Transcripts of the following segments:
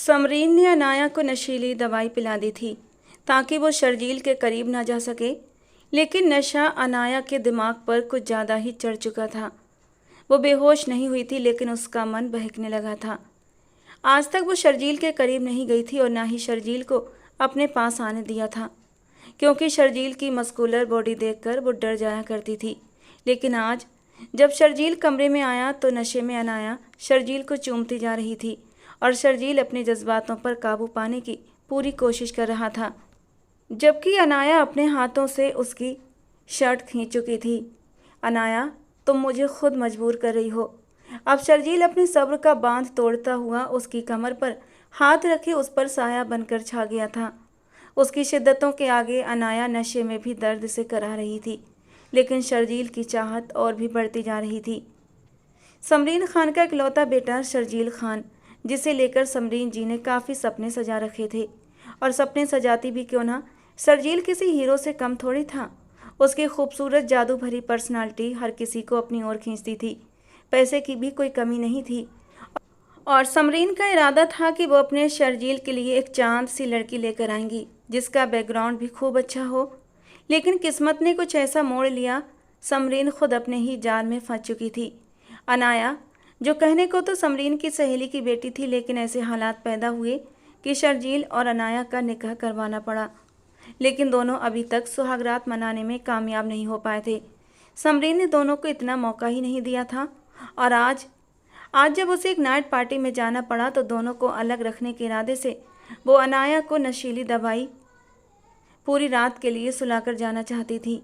समरीन ने अनाया को नशीली दवाई पिला दी थी ताकि वो शर्जील के करीब ना जा सके, लेकिन नशा अनाया के दिमाग पर कुछ ज़्यादा ही चढ़ चुका था। वो बेहोश नहीं हुई थी, लेकिन उसका मन बहकने लगा था। आज तक वो शर्जील के करीब नहीं गई थी और ना ही शर्जील को अपने पास आने दिया था, क्योंकि शर्जील की मस्कुलर बॉडी देखकर वो डर जाया करती थी। लेकिन आज जब शर्जील कमरे में आया तो नशे में अनाया शर्जील को चूमती जा रही थी और शर्जील अपने जज्बातों पर काबू पाने की पूरी कोशिश कर रहा था, जबकि अनाया अपने हाथों से उसकी शर्ट खींच चुकी थी। अनाया, तुम मुझे खुद मजबूर कर रही हो। अब शर्जील अपने सब्र का बांध तोड़ता हुआ उसकी कमर पर हाथ रखे उस पर साया बनकर छा गया था। उसकी शिद्दतों के आगे अनाया नशे में भी दर्द से करा रही थी, लेकिन शर्जील की चाहत और भी बढ़ती जा रही थी। समरीन खान का इकलौता बेटा शर्जील खान, जिसे लेकर समरीन जी ने काफ़ी सपने सजा रखे थे, और सपने सजाती भी क्यों ना, शर्जील किसी हीरो से कम थोड़ी था। उसकी खूबसूरत जादू भरी पर्सनालिटी हर किसी को अपनी ओर खींचती थी। पैसे की भी कोई कमी नहीं थी और समरीन का इरादा था कि वो अपने शर्जील के लिए एक चांद सी लड़की लेकर आएंगी, जिसका बैकग्राउंड भी खूब अच्छा हो। लेकिन किस्मत ने कुछ ऐसा मोड़ लिया, समरीन खुद अपने ही जाल में फंस चुकी थी। अनाया, जो कहने को तो समरीन की सहेली की बेटी थी, लेकिन ऐसे हालात पैदा हुए कि शर्जील और अनाया का निकाह करवाना पड़ा। लेकिन दोनों अभी तक सुहागरात मनाने में कामयाब नहीं हो पाए थे। समरीन ने दोनों को इतना मौका ही नहीं दिया था, और आज जब उसे एक नाइट पार्टी में जाना पड़ा तो दोनों को अलग रखने के इरादे से वो अनाया को नशीली दवाई पूरी रात के लिए सुलाकर जाना चाहती थी।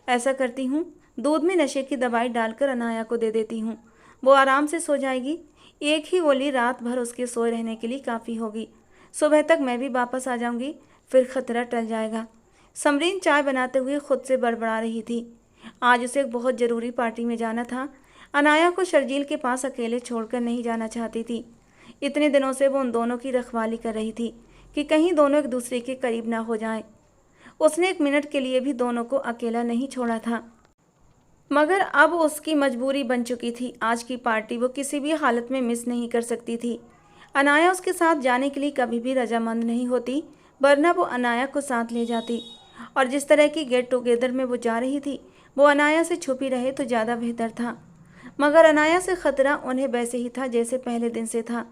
ऐसा करती हूँ, दूध में नशे की दवाई डालकर अनाया को दे देती हूँ, वो आराम से सो जाएगी। एक ही गोली रात भर उसके सोए रहने के लिए काफ़ी होगी। सुबह तक मैं भी वापस आ जाऊँगी, फिर खतरा टल जाएगा। समरीन चाय बनाते हुए खुद से बड़बड़ा रही थी। आज उसे एक बहुत ज़रूरी पार्टी में जाना था। अनाया को शर्जील के पास अकेले छोड़कर नहीं जाना चाहती थी। इतने दिनों से वो उन दोनों की रखवाली कर रही थी कि कहीं दोनों एक दूसरे के करीब ना हो जाएं। उसने एक मिनट के लिए भी दोनों को अकेला नहीं छोड़ा था, मगर अब उसकी मजबूरी बन चुकी थी। आज की पार्टी वो किसी भी हालत में मिस नहीं कर सकती थी। अनाया उसके साथ जाने के लिए कभी भी रजामंद नहीं होती, वरना वो अनाया को साथ ले जाती। और जिस तरह की गेट टुगेदर में वो जा रही थी, वो अनाया से छुपी रहे तो ज़्यादा बेहतर था। मगर अनाया से खतरा उन्हें वैसे ही था जैसे पहले दिन से था।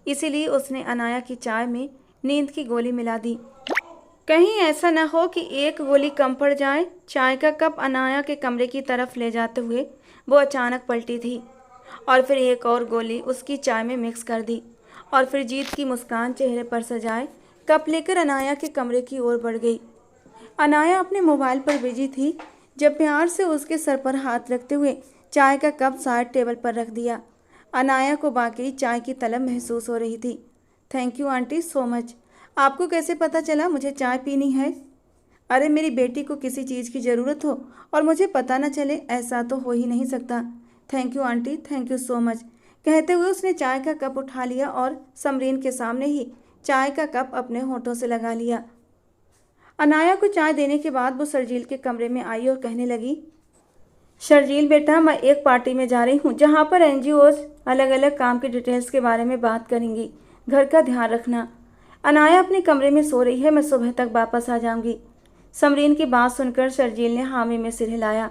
इसीलिए उसने अनाया की चाय में नींद की गोली मिला दी। कहीं ऐसा न हो कि एक गोली कम पड़ जाए। चाय का कप अनाया के कमरे की तरफ ले जाते हुए वो अचानक पलटी थी और फिर एक और गोली उसकी चाय में मिक्स कर दी, और फिर जीत की मुस्कान चेहरे पर सजाए कप लेकर अनाया के कमरे की ओर बढ़ गई। अनाया अपने मोबाइल पर बिजी थी जब प्यार से उसके सर पर हाथ रखते हुए चाय का कप साइड टेबल पर रख दिया। अनाया को वाकई चाय की तलब महसूस हो रही थी। Thank you aunty, so much. आपको कैसे पता चला मुझे चाय पीनी है? अरे, मेरी बेटी को किसी चीज़ की ज़रूरत हो और मुझे पता न चले, ऐसा तो हो ही नहीं सकता। Thank you aunty, thank you so much. कहते हुए उसने चाय का कप उठा लिया और समरीन के सामने ही चाय का कप अपने होठों से लगा लिया। अनाया को चाय देने के बाद वो शर्जील के कमरे में आई और कहने लगी, शर्जील बेटा, मैं एक पार्टी में जा रही हूँ जहाँ पर NGOs अलग अलग काम की डिटेल्स के बारे में बात करेंगी। घर का ध्यान रखना। अनाया अपने कमरे में सो रही है, मैं सुबह तक वापस आ जाऊंगी। समरीन की बात सुनकर शर्जील ने हामी में सिर हिलाया।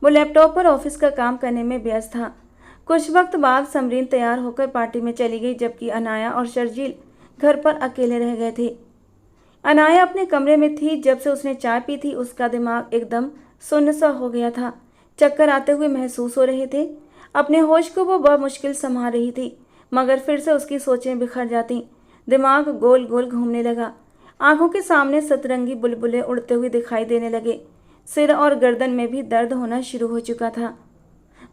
वो लैपटॉप पर ऑफिस का काम करने में व्यस्त था। कुछ वक्त बाद समरीन तैयार होकर पार्टी में चली गई, जबकि अनाया और शर्जील घर पर अकेले रह गए थे। अनाया अपने कमरे में थी। जब से उसने चाय पी थी उसका दिमाग एकदम सुन्न सा हो गया था। चक्कर आते हुए महसूस हो रहे थे। अपने होश को वो बमुश्किल संभाल रही थी, मगर फिर से उसकी सोचें बिखर जाती। दिमाग गोल गोल घूमने लगा। आंखों के सामने सतरंगी बुलबुले उड़ते हुए दिखाई देने लगे। सिर और गर्दन में भी दर्द होना शुरू हो चुका था।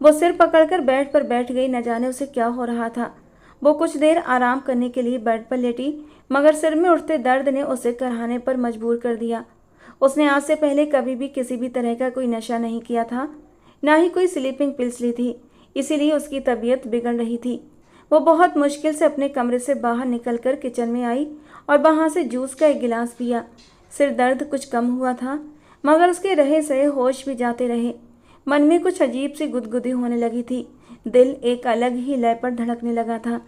वो सिर पकड़कर बेड पर बैठ गई। न जाने उसे क्या हो रहा था। वो कुछ देर आराम करने के लिए बेड पर लेटी, मगर सिर में उठते दर्द ने उसे कराहने पर मजबूर कर दिया। उसने आज से पहले कभी भी किसी भी तरह का कोई नशा नहीं किया था, ना ही कोई स्लीपिंग पिल्स ली थी, इसीलिए उसकी तबीयत बिगड़ रही थी। वो बहुत मुश्किल से अपने कमरे से बाहर निकलकर किचन में आई और वहाँ से जूस का एक गिलास पिया। सिर दर्द कुछ कम हुआ था, मगर उसके रहे सहे होश भी जाते रहे। मन में कुछ अजीब सी गुदगुदी होने लगी थी। दिल एक अलग ही लय पर धड़कने लगा था।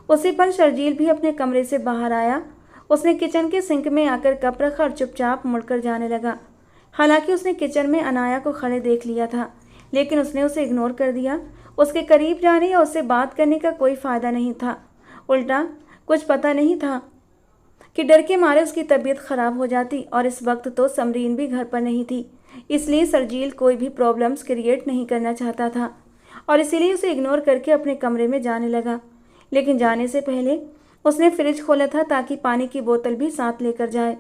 उसी पल शर्जील भी अपने कमरे से बाहर आया। उसने किचन के सिंक में आकर कप रखा और चुपचाप मुड़कर जाने लगा। हालांकि उसने किचन में अनाया को खड़े देख लिया था, लेकिन उसने उसे इग्नोर कर दिया। उसके करीब जाने या उससे बात करने का कोई फ़ायदा नहीं था। उल्टा कुछ पता नहीं था कि डर के मारे उसकी तबीयत खराब हो जाती, और इस वक्त तो समरीन भी घर पर नहीं थी। इसलिए शर्जील कोई भी प्रॉब्लम्स क्रिएट नहीं करना चाहता था और इसीलिए उसे इग्नोर करके अपने कमरे में जाने लगा। लेकिन जाने से पहले उसने फ्रिज खोला था ताकि पानी की बोतल भी साथ लेकर जाए।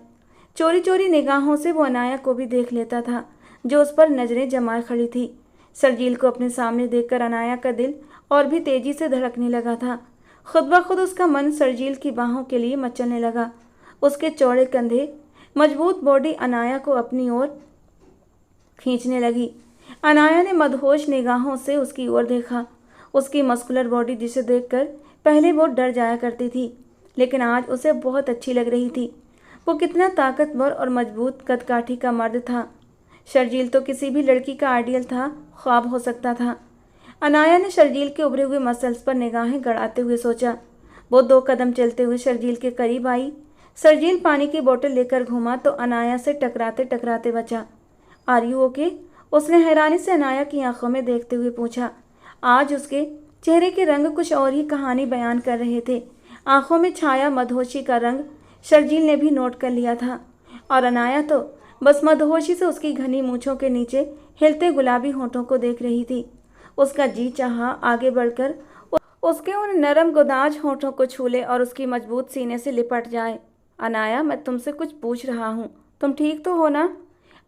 चोरी चोरी निगाहों से वो अनाया को भी देख लेता था, जो उस पर नज़रें जमाए खड़ी थी। शर्जील को अपने सामने देखकर अनाया का दिल और भी तेजी से धड़कने लगा था। खुद ब खुद उसका मन शर्जील की बाहों के लिए मचलने लगा। उसके चौड़े कंधे, मजबूत बॉडी अनाया को अपनी ओर खींचने लगी। अनाया ने मदहोश निगाहों से उसकी ओर देखा। उसकी मस्कुलर बॉडी जिसे देखकर पहले वो डर जाया करती थी, लेकिन आज उसे बहुत अच्छी लग रही थी। वो कितना ताकतवर और मजबूत कदकाठी का मर्द था। शर्जील तो किसी भी लड़की का आइडियल था, ख्वाब हो सकता था। अनाया ने शर्जील के उभरे हुए मसल्स पर निगाहें गड़ाते हुए सोचा। वो 2 कदम चलते हुए शर्जील के करीब आई। शर्जील पानी की बोतल लेकर घूमा तो अनाया से टकराते टकराते बचा। Are you okay? उसने हैरानी से अनाया की आंखों में देखते हुए पूछा। आज उसके चेहरे के रंग कुछ और ही कहानी बयान कर रहे थे। आंखों में छाया मदहोशी का रंग शर्जील ने भी नोट कर लिया था, और अनाया तो बस मदहोशी से उसकी घनी मूंछों के नीचे हिलते गुलाबी होठों को देख रही थी। उसका जी चाहा आगे बढ़कर उसके उन नरम गुदाज होठों को छू ले और उसकी मजबूत सीने से लिपट जाए। अनाया, मैं तुमसे कुछ पूछ रहा हूँ, तुम ठीक तो हो ना?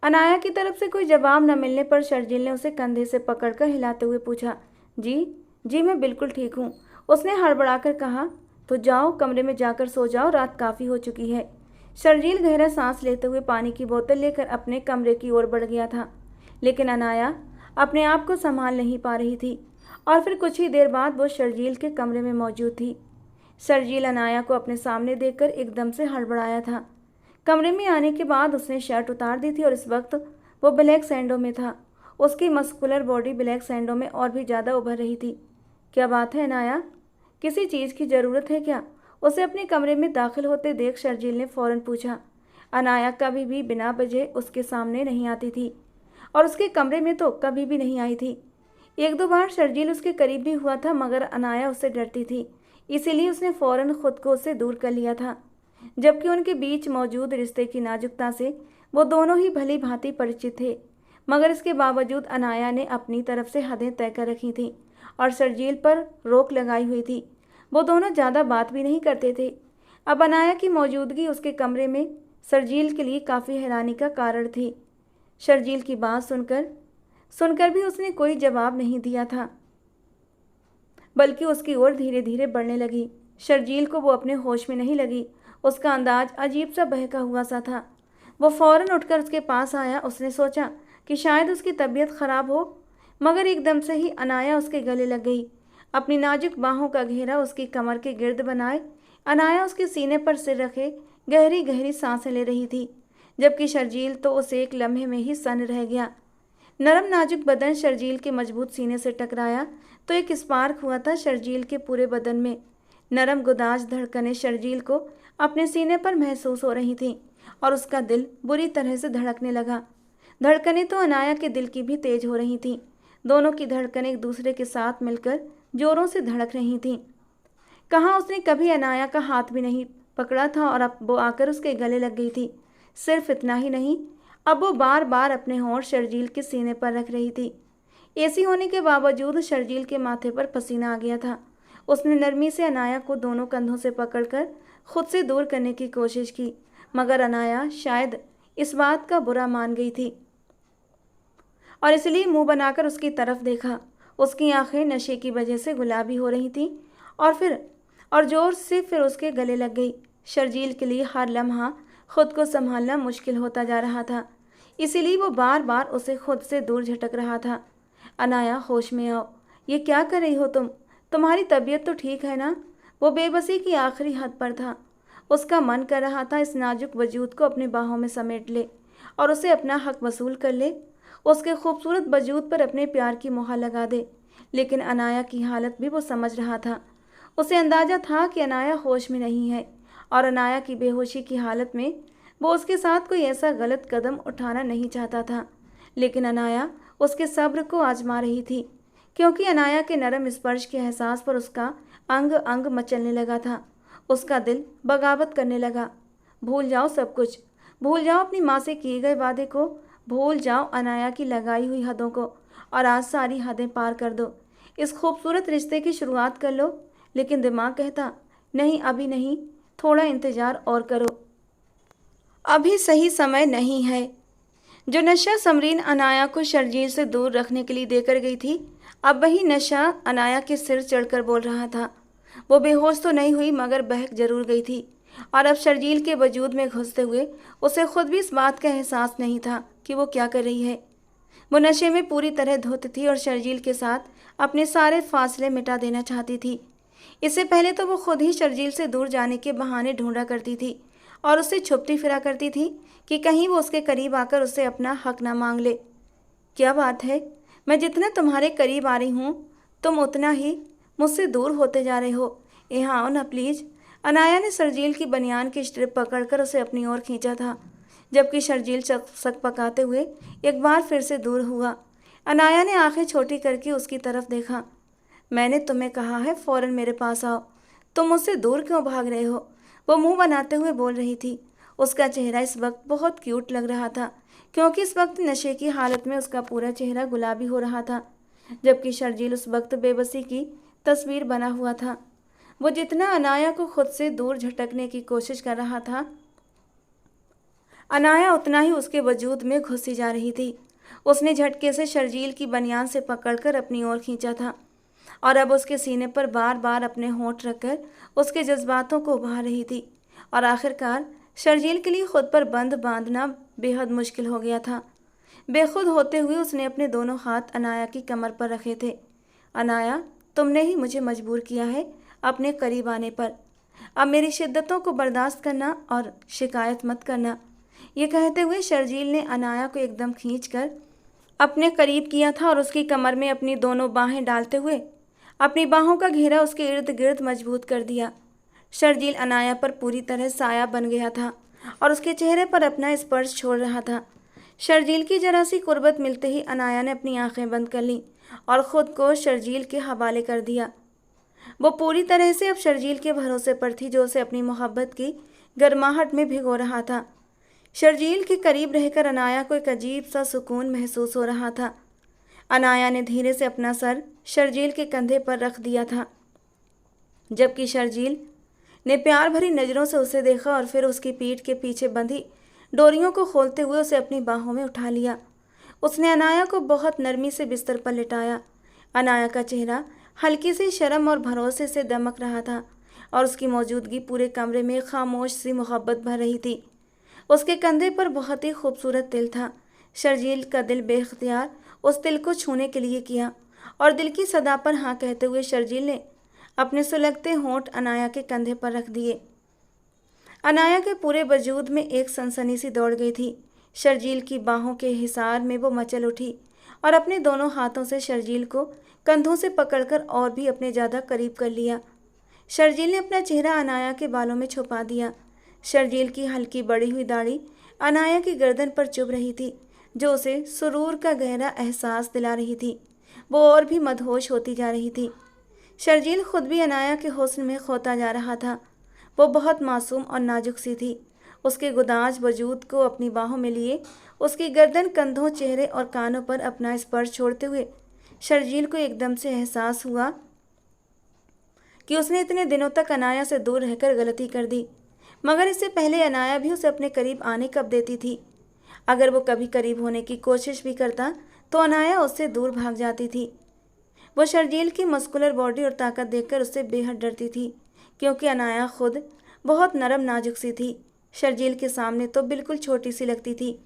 अनाया की तरफ से कोई जवाब न मिलने पर शर्जील ने उसे कंधे से पकड़कर हिलाते हुए पूछा। जी मैं बिल्कुल ठीक हूँ, उसने हड़बड़ाकर कहा। तो जाओ, कमरे में जाकर सो जाओ, रात काफ़ी हो चुकी है। शर्जील गहरा सांस लेते हुए पानी की बोतल लेकर अपने कमरे की ओर बढ़ गया था, लेकिन अनाया अपने आप को संभाल नहीं पा रही थी, और फिर कुछ ही देर बाद वो शर्जील के कमरे में मौजूद थी। शर्जील अनाया को अपने सामने देखकर एकदम से हड़बड़ाया था। कमरे में आने के बाद उसने शर्ट उतार दी थी और इस वक्त वो ब्लैक सैंडो में था। उसकी मस्कुलर बॉडी ब्लैक सैंडो में और भी ज़्यादा उभर रही थी। क्या बात है अनाया, किसी चीज़ की ज़रूरत है क्या? उसे अपने कमरे में दाखिल होते देख शर्जील ने फ़ौरन पूछा। अनाया कभी भी बिना वजह उसके सामने नहीं आती थी, और उसके कमरे में तो कभी भी नहीं आई थी। 1-2 बार शर्जील उसके करीब भी हुआ था, मगर अनाया उससे डरती थी, इसीलिए उसने फ़ौरन खुद को उससे दूर कर लिया था। जबकि उनके बीच मौजूद रिश्ते की नाजुकता से वो दोनों ही भली भांति परिचित थे, मगर इसके बावजूद अनाया ने अपनी तरफ से हदें तय कर रखी थीं और शर्जील पर रोक लगाई हुई थी। वो दोनों ज़्यादा बात भी नहीं करते थे। अब अनाया की मौजूदगी उसके कमरे में शर्जील के लिए काफ़ी हैरानी का कारण थी। शर्जील की बात सुनकर भी उसने कोई जवाब नहीं दिया था, बल्कि उसकी ओर धीरे धीरे बढ़ने लगी। शर्जील को वो अपने होश में नहीं लगी। उसका अंदाज अजीब सा बहका हुआ सा था। वो फ़ौरन उठकर उसके पास आया। उसने सोचा कि शायद उसकी तबीयत खराब हो, मगर एकदम से ही अनाया उसके गले लग गई। अपनी नाजुक बाहों का घेरा उसकी कमर के गिर्द बनाए अनाया उसके सीने पर सिर रखे गहरी गहरी सांसें ले रही थी, जबकि शर्जील तो उसे एक लम्हे में ही सन्न रह गया। नरम नाजुक बदन शर्जील के मजबूत सीने से टकराया तो एक स्पार्क हुआ था शर्जील के पूरे बदन में। नरम गुदाज धड़कनें शर्जील को अपने सीने पर महसूस हो रही थीं और उसका दिल बुरी तरह से धड़कने लगा। धड़कनें तो अनाया के दिल की भी तेज हो रही थीं। दोनों की धड़कनें एक दूसरे के साथ मिलकर जोरों से धड़क रही थीं। कहाँ उसने कभी अनाया का हाथ भी नहीं पकड़ा था, और अब वो आकर उसके गले लग गई थी। सिर्फ इतना ही नहीं, अब वो बार बार अपने होंठ शर्जील के सीने पर रख रही थी। एसी होने के बावजूद शर्जील के माथे पर पसीना आ गया था। उसने नरमी से अनाया को दोनों कंधों से पकड़कर खुद से दूर करने की कोशिश की, मगर अनाया शायद इस बात का बुरा मान गई थी और इसलिए मुंह बनाकर उसकी तरफ देखा। उसकी आंखें नशे की वजह से गुलाबी हो रही थीं और जोर से फिर उसके गले लग गई। शर्जील के लिए हर लम्हा खुद को संभालना मुश्किल होता जा रहा था, इसीलिए वो बार बार उसे खुद से दूर झटक रहा था। अनाया, होश में आओ, ये क्या कर रही हो तुम? तुम्हारी तबीयत तो ठीक है ना? वो बेबसी की आखिरी हद पर था। उसका मन कर रहा था इस नाजुक वजूद को अपने बाहों में समेट ले और उसे अपना हक वसूल कर ले, उसके खूबसूरत वजूद पर अपने प्यार की मोहर लगा दे। लेकिन अनाया की हालत भी वो समझ रहा था। उसे अंदाजा था कि अनाया होश में नहीं है और अनाया की बेहोशी की हालत में वो उसके साथ कोई ऐसा गलत कदम उठाना नहीं चाहता था। लेकिन अनाया उसके सब्र को आजमा रही थी, क्योंकि अनाया के नरम स्पर्श के एहसास पर उसका अंग अंग मचलने लगा था। उसका दिल बगावत करने लगा। भूल जाओ सब कुछ, भूल जाओ अपनी माँ से किए गए वादे को, भूल जाओ अनाया की लगाई हुई हदों को और आज सारी हदें पार कर दो। इस खूबसूरत रिश्ते की शुरुआत कर लो। लेकिन दिमाग कहता, नहीं अभी नहीं, थोड़ा इंतज़ार और करो, अभी सही समय नहीं है। जो नशा समरीन अनाया को शर्जील से दूर रखने के लिए देकर गई थी, अब वही नशा अनाया के सिर चढ़कर बोल रहा था। वो बेहोश तो नहीं हुई मगर बहक जरूर गई थी और अब शर्जील के वजूद में घुसते हुए उसे खुद भी इस बात का एहसास नहीं था कि वो क्या कर रही है। वो नशे में पूरी तरह धुत थी और शर्जील के साथ अपने सारे फासले मिटा देना चाहती थी। इससे पहले तो वो खुद ही शर्जील से दूर जाने के बहाने ढूंढा करती थी और उससे छुपती फिरा करती थी कि कहीं वो उसके करीब आकर उससे अपना हक ना मांग ले। क्या बात है, मैं जितना तुम्हारे करीब आ रही हूँ तुम उतना ही मुझसे दूर होते जा रहे हो। यहाँ आओ ना प्लीज़। अनाया ने शर्जील की बनियान की स्ट्रिप पकड़कर उसे अपनी ओर खींचा था, जबकि शर्जील सक पकाते हुए एक बार फिर से दूर हुआ। अनाया ने आंखें छोटी करके उसकी तरफ देखा। मैंने तुम्हें कहा है फ़ौरन मेरे पास आओ, तुम मुझसे दूर क्यों भाग रहे हो? वो मुंह बनाते हुए बोल रही थी। उसका चेहरा इस वक्त बहुत क्यूट लग रहा था, क्योंकि इस वक्त नशे की हालत में उसका पूरा चेहरा गुलाबी हो रहा था, जबकि शर्जील उस वक्त बेबसी की तस्वीर बना हुआ था। वो जितना अनाया को खुद से दूर झटकने की कोशिश कर रहा था, अनाया उतना ही उसके वजूद में घुसी जा रही थी। उसने झटके से शर्जील की बनियान से पकड़कर अपनी ओर खींचा था और अब उसके सीने पर बार बार अपने होंठ रखकर उसके जज्बातों को उभार रही थी और आखिरकार शर्जील के लिए खुद पर बंद बांधना बेहद मुश्किल हो गया था। बेखुद होते हुए उसने अपने दोनों हाथ अनाया की कमर पर रखे थे। अनाया, तुमने ही मुझे मजबूर किया है अपने करीब आने पर। अब मेरी शिद्दतों को बर्दाश्त करना और शिकायत मत करना। ये कहते हुए शर्जील ने अनाया को एकदम खींचकर अपने करीब किया था और उसकी कमर में अपनी दोनों बाहें डालते हुए अपनी बाहों का घेरा उसके इर्द गिर्द मजबूत कर दिया। शर्जील अनाया पर पूरी तरह साया बन गया था और उसके चेहरे पर अपना स्पर्श छोड़ रहा था। शर्जील की जरा सी कुर्बत मिलते ही अनाया ने अपनी आंखें बंद कर लीं और ख़ुद को शर्जील के हवाले कर दिया। वो पूरी तरह से अब शर्जील के भरोसे पर थी, जो उसे अपनी मोहब्बत की गर्माहट में भिगो रहा था। शर्जील के करीब रहकर अनाया को एक अजीब सा सुकून महसूस हो रहा था। अनाया ने धीरे से अपना सर शर्जील के कंधे पर रख दिया था, जबकि शर्जील ने प्यार भरी नज़रों से उसे देखा और फिर उसकी पीठ के पीछे बंधी डोरियों को खोलते हुए उसे अपनी बाहों में उठा लिया। उसने अनाया को बहुत नरमी से बिस्तर पर लिटाया। अनाया का चेहरा हल्की सी शर्म और भरोसे से दमक रहा था और उसकी मौजूदगी पूरे कमरे में खामोश सी मोहब्बत भर रही थी। उसके कंधे पर बहुत ही खूबसूरत तिल था। शर्जील का दिल बेख्तियार उस तिल को छूने के लिए किया और दिल की सदा पर हाँ कहते हुए शर्जील ने अपने सुलगते होंठ अनाया के कंधे पर रख दिए। अनाया के पूरे वजूद में एक सनसनी सी दौड़ गई थी। शर्जील की बाहों के हिसार में वो मचल उठी और अपने दोनों हाथों से शर्जील को कंधों से पकड़कर और भी अपने ज़्यादा करीब कर लिया। शर्जील ने अपना चेहरा अनाया के बालों में छुपा दिया। शर्जील की हल्की बढ़ी हुई दाढ़ी अनाया की गर्दन पर चुभ रही थी, जो उसे सुरूर का गहरा एहसास दिला रही थी। वो और भी मदहोश होती जा रही थी। शर्जील खुद भी अनाया के हुस्न में खोता जा रहा था। वो बहुत मासूम और नाजुक सी थी। उसके गुदाज वजूद को अपनी बाहों में लिए उसकी गर्दन, कंधों, चेहरे और कानों पर अपना स्पर्श छोड़ते हुए शर्जील को एकदम से एहसास हुआ कि उसने इतने दिनों तक अनाया से दूर रहकर गलती कर दी। मगर इससे पहले अनाया भी उसे अपने करीब आने कब देती थी? अगर वो कभी करीब होने की कोशिश भी करता तो अनाया उससे दूर भाग जाती थी। वो शर्जील की मस्कुलर बॉडी और ताकत देखकर उससे बेहद डरती थी, क्योंकि अनाया खुद बहुत नरम नाजुक सी थी। शर्जील के सामने तो बिल्कुल छोटी सी लगती थी।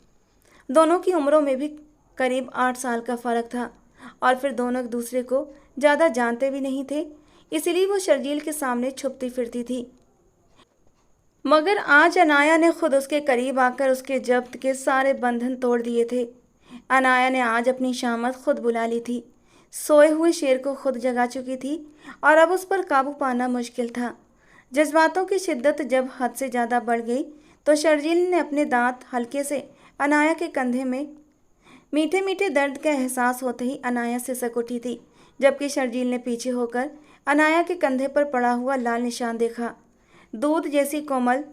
दोनों की उम्रों में भी करीब 8 साल का फ़र्क था और फिर दोनों एक दूसरे को ज़्यादा जानते भी नहीं थे, इसीलिए वो शर्जील के सामने छुपती फिरती थी। मगर आज अनाया ने खुद उसके करीब आकर उसके जब्त के सारे बंधन तोड़ दिए थे। अनाया ने आज अपनी शामत खुद बुला ली थी। सोए हुए शेर को खुद जगा चुकी थी और अब उस पर काबू पाना मुश्किल था। जज्बातों की शिद्दत जब हद से ज़्यादा बढ़ गई तो शर्जील ने अपने दांत हल्के से अनाया के कंधे में मीठे मीठे दर्द का एहसास होते ही अनाया सिसक उठी थी, जबकि शर्जील ने पीछे होकर अनाया के कंधे पर पड़ा हुआ लाल निशान देखा। दूध जैसी कोमल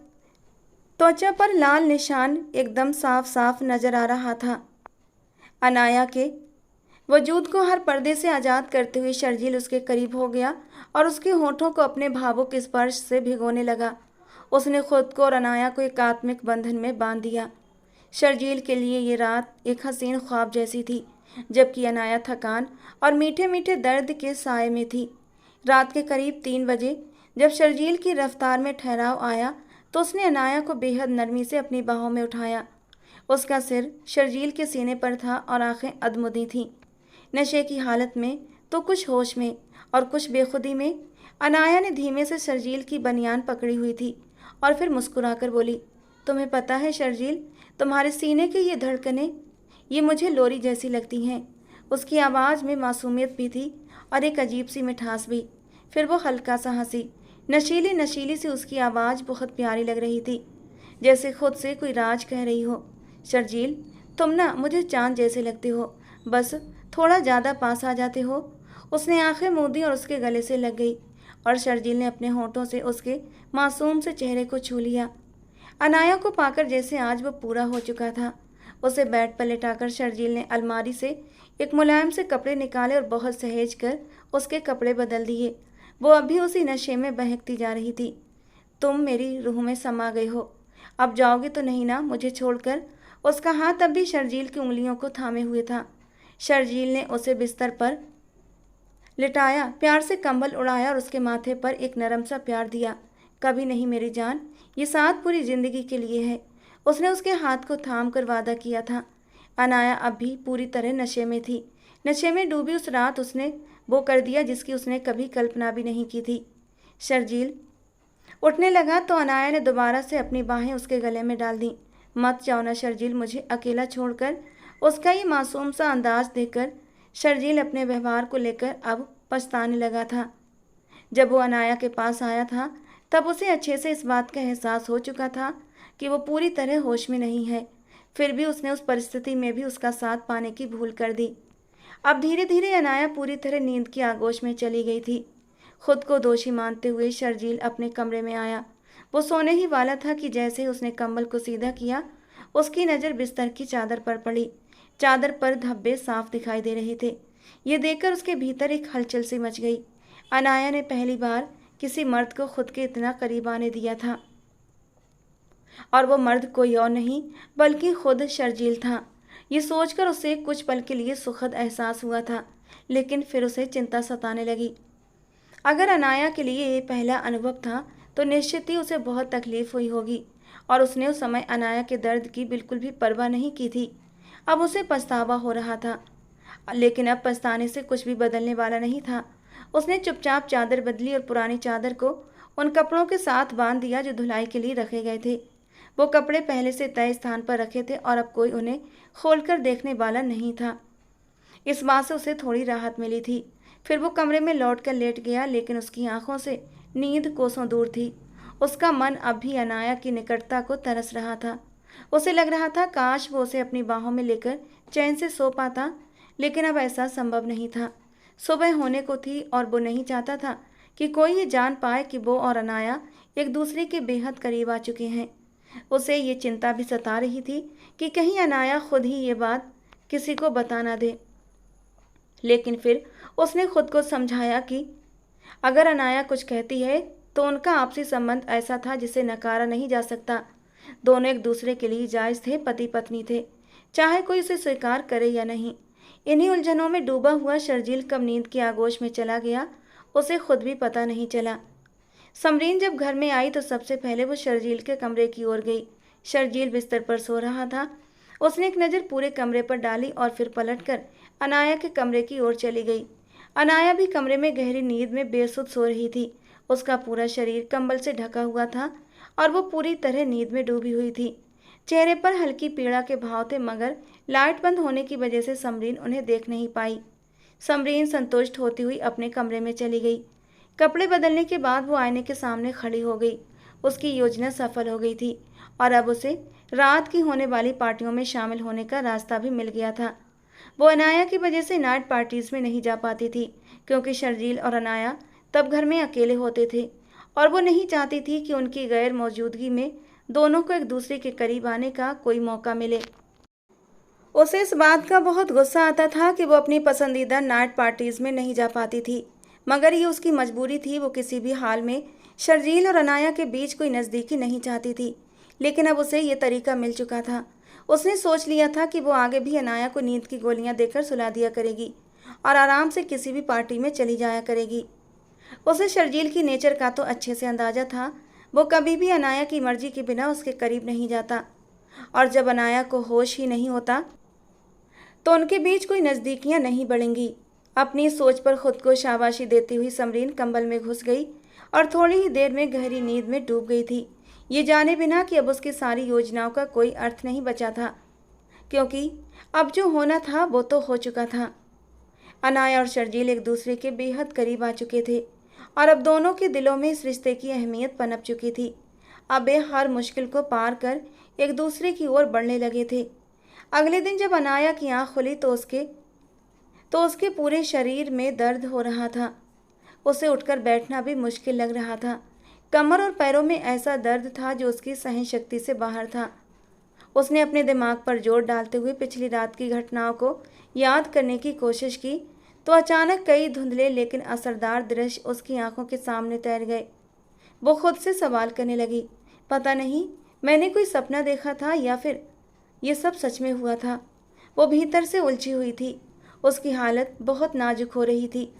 त्वचा पर लाल निशान एकदम साफ साफ नजर आ रहा था। अनाया के वजूद को हर पर्दे से आज़ाद करते हुए शर्जील उसके करीब हो गया और उसके होठों को अपने भावुक स्पर्श से भिगोने लगा। उसने खुद को और अनाया को एक आत्मिक बंधन में बांध दिया। शर्जील के लिए ये रात एक हसीन ख्वाब जैसी थी, जबकि अनाया थकान और मीठे मीठे दर्द के साए में थी। रात के करीब 3 बजे जब शर्जील की रफ्तार में ठहराव आया तो उसने अनाया को बेहद नरमी से अपनी बाहों में उठाया। उसका सिर शर्जील के सीने पर था और आंखें अधमुदी थीं। नशे की हालत में तो कुछ होश में और कुछ बेखुदी में अनाया ने धीमे से शर्जील की बनियान पकड़ी हुई थी और फिर मुस्कुराकर बोली, तुम्हें पता है शर्जील, तुम्हारे सीने की ये धड़कनें ये मुझे लोरी जैसी लगती हैं। उसकी आवाज़ में मासूमियत भी थी और एक अजीब सी मिठास भी। फिर वो हल्का सा हंसी। नशीली नशीली सी उसकी आवाज़ बहुत प्यारी लग रही थी, जैसे खुद से कोई राज कह रही हो। शर्जील, तुम ना मुझे चांद जैसे लगते हो, बस थोड़ा ज़्यादा पास आ जाते हो। उसने आंखें मूंदी और उसके गले से लग गई और शर्जील ने अपने होठों से उसके मासूम से चेहरे को छू लिया। अनाया को पाकर जैसे आज वो पूरा हो चुका था। उसे बेड पर लेटाकर शर्जील ने अलमारी से एक मुलायम से कपड़े निकाले और बहुत सहेज कर उसके कपड़े बदल दिए। वो अभी उसी नशे में बहकती जा रही थी। तुम मेरी रूह में समा गए हो, अब जाओगे तो नहीं ना मुझे छोड़कर। उसका हाथ अब भी शर्जील की उंगलियों को थामे हुए था। शर्जील ने उसे बिस्तर पर लिटाया, प्यार से कंबल उड़ाया और उसके माथे पर एक नरम सा प्यार दिया। कभी नहीं मेरी जान, ये साथ पूरी जिंदगी के लिए है। उसने उसके हाथ को थाम कर वादा किया था। अनाया अब भी पूरी तरह नशे में थी। नशे में डूबी उस रात उसने वो कर दिया जिसकी उसने कभी कल्पना भी नहीं की थी। शर्जील उठने लगा तो अनाया ने दोबारा से अपनी बाहें उसके गले में डाल दी। मत जाओ ना शर्जील, मुझे अकेला छोड़कर। उसका ये मासूम सा अंदाज देखकर शर्जील अपने व्यवहार को लेकर अब पछताने लगा था। जब वो अनाया के पास आया था तब उसे अच्छे से इस बात का एहसास हो चुका था कि वो पूरी तरह होश में नहीं है। फिर भी उसने उस परिस्थिति में भी उसका साथ पाने की भूल कर दी। अब धीरे धीरे अनाया पूरी तरह नींद की आगोश में चली गई थी। खुद को दोषी मानते हुए शर्जील अपने कमरे में आया। वो सोने ही वाला था कि जैसे ही उसने कंबल को सीधा किया, उसकी नज़र बिस्तर की चादर पर पड़ी। चादर पर धब्बे साफ दिखाई दे रहे थे। ये देखकर उसके भीतर एक हलचल सी मच गई। अनाया ने पहली बार किसी मर्द को खुद के इतना करीब आने दिया था, और वो मर्द कोई और नहीं बल्कि खुद शर्जील था। ये सोचकर उसे कुछ पल के लिए सुखद एहसास हुआ था, लेकिन फिर उसे चिंता सताने लगी। अगर अनाया के लिए ये पहला अनुभव था तो निश्चित ही उसे बहुत तकलीफ हुई होगी, और उसने उस समय अनाया के दर्द की बिल्कुल भी परवाह नहीं की थी। अब उसे पछतावा हो रहा था, लेकिन अब पछताने से कुछ भी बदलने वाला नहीं था। उसने चुपचाप चादर बदली और पुरानी चादर को उन कपड़ों के साथ बांध दिया जो धुलाई के लिए रखे गए थे। वो कपड़े पहले से तय स्थान पर रखे थे और अब कोई उन्हें खोलकर देखने वाला नहीं था। इस बात से उसे थोड़ी राहत मिली थी। फिर वो कमरे में लौटकर लेट गया, लेकिन उसकी आंखों से नींद कोसों दूर थी। उसका मन अब भी अनाया की निकटता को तरस रहा था। उसे लग रहा था काश वो उसे अपनी बाहों में लेकर चैन से सो पाता, लेकिन अब ऐसा संभव नहीं था। सुबह होने को थी और वो नहीं चाहता था कि कोई ये जान पाए कि वो और अनाया एक दूसरे के बेहद करीब आ चुके हैं। उसे ये चिंता भी सता रही थी कि कहीं अनाया खुद ही ये बात किसी को बता ना दे। लेकिन फिर उसने खुद को समझाया कि अगर अनाया कुछ कहती है तो उनका आपसी संबंध ऐसा था जिसे नकारा नहीं जा सकता। दोनों एक दूसरे के लिए जायज़ थे, पति पत्नी थे, चाहे कोई उसे स्वीकार करे या नहीं। इन्हीं उलझनों में डूबा हुआ शर्जील कब नींद की आगोश में चला गया, उसे खुद भी पता नहीं चला। समरीन जब घर में आई तो सबसे पहले वो शर्जील के कमरे की ओर गई। शर्जील बिस्तर पर सो रहा था। उसने एक नज़र पूरे कमरे पर डाली और फिर पलटकर अनाया के कमरे की ओर चली गई। अनाया भी कमरे में गहरी नींद में बेसुध सो रही थी। उसका पूरा शरीर कंबल से ढका हुआ था और वो पूरी तरह नींद में डूबी हुई थी। चेहरे पर हल्की पीड़ा के भाव थे, मगर लाइट बंद होने की वजह से समरीन उन्हें देख नहीं पाई। समरीन संतुष्ट होती हुई अपने कमरे में चली गई। कपड़े बदलने के बाद वो आईने के सामने खड़ी हो गई। उसकी योजना सफल हो गई थी और अब उसे रात की होने वाली पार्टियों में शामिल होने का रास्ता भी मिल गया था। वो अनाया की वजह से नाइट पार्टीज में नहीं जा पाती थी, क्योंकि शर्जील और अनाया तब घर में अकेले होते थे और वो नहीं चाहती थी कि उनकी गैर मौजूदगी में दोनों को एक दूसरे के करीब आने का कोई मौका मिले। उसे इस बात का बहुत गुस्सा आता था कि वो अपनी पसंदीदा नाइट पार्टीज में नहीं जा पाती थी, मगर ये उसकी मजबूरी थी। वो किसी भी हाल में शर्जील और अनाया के बीच कोई नज़दीकी नहीं चाहती थी, लेकिन अब उसे ये तरीका मिल चुका था। उसने सोच लिया था कि वो आगे भी अनाया को नींद की गोलियां देकर सुला दिया करेगी और आराम से किसी भी पार्टी में चली जाया करेगी। उसे शर्जील की नेचर का तो अच्छे से अंदाजा था। वो कभी भी अनाया की मर्जी के बिना उसके करीब नहीं जाता, और जब अनाया को होश ही नहीं होता तो उनके बीच कोई नज़दीकियां नहीं बढ़ेंगी। अपनी सोच पर खुद को शाबाशी देती हुई समरीन कंबल में घुस गई और थोड़ी ही देर में गहरी नींद में डूब गई थी, ये जाने बिना कि अब उसकी सारी योजनाओं का कोई अर्थ नहीं बचा था, क्योंकि अब जो होना था वो तो हो चुका था। अनाया और शर्जील एक दूसरे के बेहद करीब आ चुके थे और अब दोनों के दिलों में इस रिश्ते की अहमियत पनप चुकी थी। अब वे हर मुश्किल को पार कर एक दूसरे की ओर बढ़ने लगे थे। अगले दिन जब अनाया की आंख खुली तो उसके पूरे शरीर में दर्द हो रहा था। उसे उठकर बैठना भी मुश्किल लग रहा था। कमर और पैरों में ऐसा दर्द था जो उसकी सहन शक्ति से बाहर था। उसने अपने दिमाग पर जोर डालते हुए पिछली रात की घटनाओं को याद करने की कोशिश की तो अचानक कई धुंधले लेकिन असरदार दृश्य उसकी आंखों के सामने तैर गए। वो खुद से सवाल करने लगी, पता नहीं मैंने कोई सपना देखा था या फिर ये सब सच में हुआ था। वो भीतर से उलझी हुई थी। उसकी हालत बहुत नाजुक हो रही थी।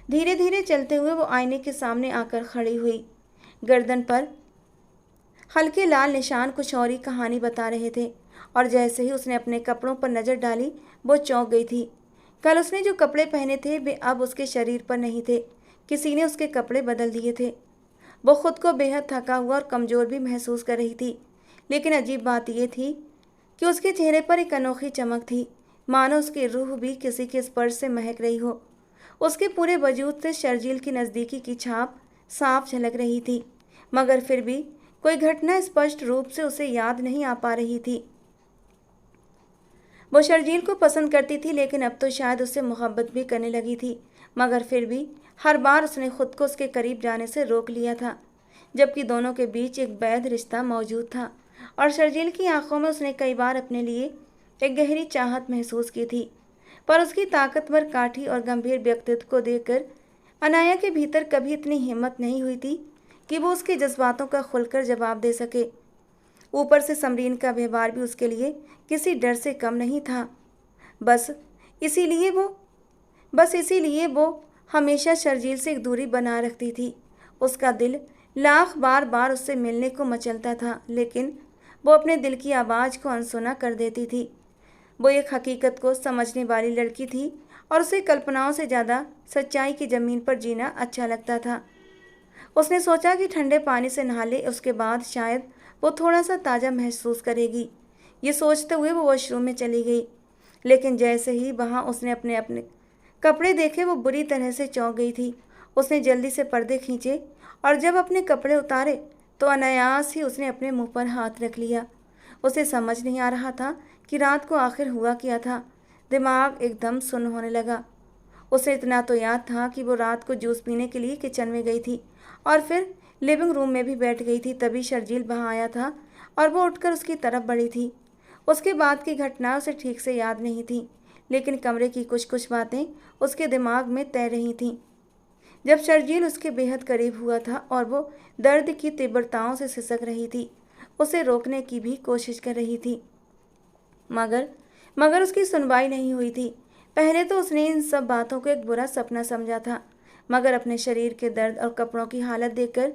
धीरे धीरे चलते हुए वो आईने के सामने आकर खड़ी हुई। गर्दन पर हल्के लाल निशान कुछ और ही कहानी बता रहे थे, और जैसे ही उसने अपने कपड़ों पर नज़र डाली वो चौंक गई थी। कल उसने जो कपड़े पहने थे वे अब उसके शरीर पर नहीं थे। किसी ने उसके कपड़े बदल दिए थे। वो खुद को बेहद थका हुआ और कमज़ोर भी महसूस कर रही थी, लेकिन अजीब बात यह थी कि उसके चेहरे पर एक अनोखी चमक थी, मानो उसकी रूह भी किसी के स्पर्श से महक रही हो। उसके पूरे वजूद से शर्जील की नज़दीकी की छाप साफ झलक रही थी, मगर फिर भी कोई घटना स्पष्ट रूप से उसे याद नहीं आ पा रही थी। वो शर्जील को पसंद करती थी, लेकिन अब तो शायद उससे मोहब्बत भी करने लगी थी, मगर फिर भी हर बार उसने खुद को उसके करीब जाने से रोक लिया था, जबकि दोनों के बीच एक वैध रिश्ता मौजूद था। और शर्जील की आंखों में उसने कई बार अपने लिए एक गहरी चाहत महसूस की थी, पर उसकी ताकतवर, काठी और गंभीर व्यक्तित्व को देखकर अनाया के भीतर कभी इतनी हिम्मत नहीं हुई थी कि वो उसके जज्बातों का खुलकर जवाब दे सके। ऊपर से समरीन का व्यवहार भी उसके लिए किसी डर से कम नहीं था। बस इसीलिए वो हमेशा शर्जील से एक दूरी बना रखती थी। उसका दिल लाख बार बार उससे मिलने को मचलता था, लेकिन वो अपने दिल की आवाज़ को अनसुना कर देती थी। वो एक हकीकत को समझने वाली लड़की थी और उसे कल्पनाओं से ज़्यादा सच्चाई की ज़मीन पर जीना अच्छा लगता था। उसने सोचा कि ठंडे पानी से नहा ले, उसके बाद शायद वो थोड़ा सा ताज़ा महसूस करेगी। ये सोचते हुए वो वॉशरूम में चली गई, लेकिन जैसे ही वहाँ उसने अपने अपने कपड़े देखे वो बुरी तरह से चौंक गई थी। उसने जल्दी से पर्दे खींचे और जब अपने कपड़े उतारे तो अनायास ही उसने अपने मुंह पर हाथ रख लिया। उसे समझ नहीं आ रहा था कि रात को आखिर हुआ क्या था। दिमाग एकदम सुन्न होने लगा। उसे इतना तो याद था कि वो रात को जूस पीने के लिए किचन में गई थी और फिर लिविंग रूम में भी बैठ गई थी। तभी शर्जील वहाँ आया था और वो उठकर उसकी तरफ बढ़ी थी। उसके बाद की घटना उसे ठीक से याद नहीं थी, लेकिन कमरे की कुछ कुछ बातें उसके दिमाग में तैर रही थीं। जब शर्जील उसके बेहद करीब हुआ था और वो दर्द की तीव्रताओं से सिसक रही थी, उसे रोकने की भी कोशिश कर रही थी, मगर उसकी सुनवाई नहीं हुई थी। पहले तो उसने इन सब बातों को एक बुरा सपना समझा था, मगर अपने शरीर के दर्द और कपड़ों की हालत देखकर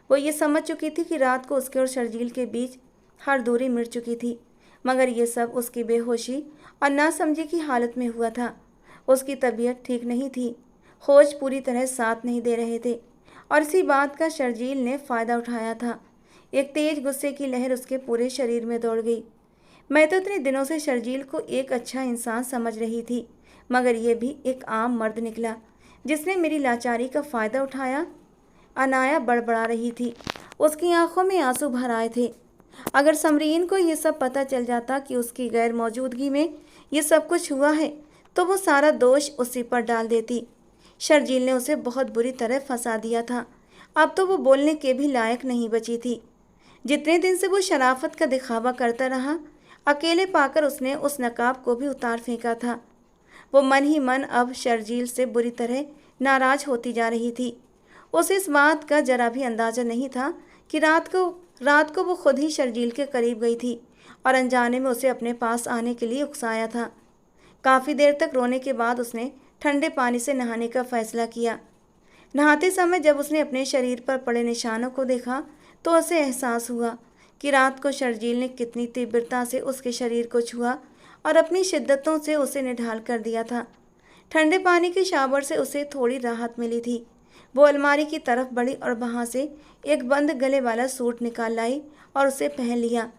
वो ये समझ चुकी थी कि रात को उसके और शर्जील के बीच हर दूरी मिट चुकी थी। मगर ये सब उसकी बेहोशी और नासमझी की हालत में हुआ था। उसकी तबीयत ठीक नहीं थी, होश पूरी तरह साथ नहीं दे रहे थे, और इसी बात का शर्जील ने फ़ायदा उठाया था। एक तेज गुस्से की लहर उसके पूरे शरीर में दौड़ गई। मैं तो इतने दिनों से शर्जील को एक अच्छा इंसान समझ रही थी, मगर यह भी एक आम मर्द निकला जिसने मेरी लाचारी का फ़ायदा उठाया। अनाया बड़बड़ा रही थी, उसकी आंखों में आंसू भर आए थे। अगर समरीन को ये सब पता चल जाता कि उसकी गैर मौजूदगी में ये सब कुछ हुआ है तो वो सारा दोष उसी पर डाल देती। शर्जील ने उसे बहुत बुरी तरह फंसा दिया था। अब तो वो बोलने के भी लायक नहीं बची थी। जितने दिन से वो शराफत का दिखावा करता रहा, अकेले पाकर उसने उस नकाब को भी उतार फेंका था। वो मन ही मन अब शर्जील से बुरी तरह नाराज होती जा रही थी। उसे इस बात का जरा भी अंदाजा नहीं था कि रात को वो खुद ही शर्जील के करीब गई थी और अनजाने में उसे अपने पास आने के लिए उकसाया था। काफ़ी देर तक रोने के बाद उसने ठंडे पानी से नहाने का फैसला किया। नहाते समय जब उसने अपने शरीर पर पड़े निशानों को देखा तो उसे एहसास हुआ कि रात को शर्जील ने कितनी तीव्रता से उसके शरीर को छुआ और अपनी शिद्दतों से उसे निढाल कर दिया था। ठंडे पानी के शावर से उसे थोड़ी राहत मिली थी। वो अलमारी की तरफ बढ़ी और वहाँ से एक बंद गले वाला सूट निकाल लाई और उसे पहन लिया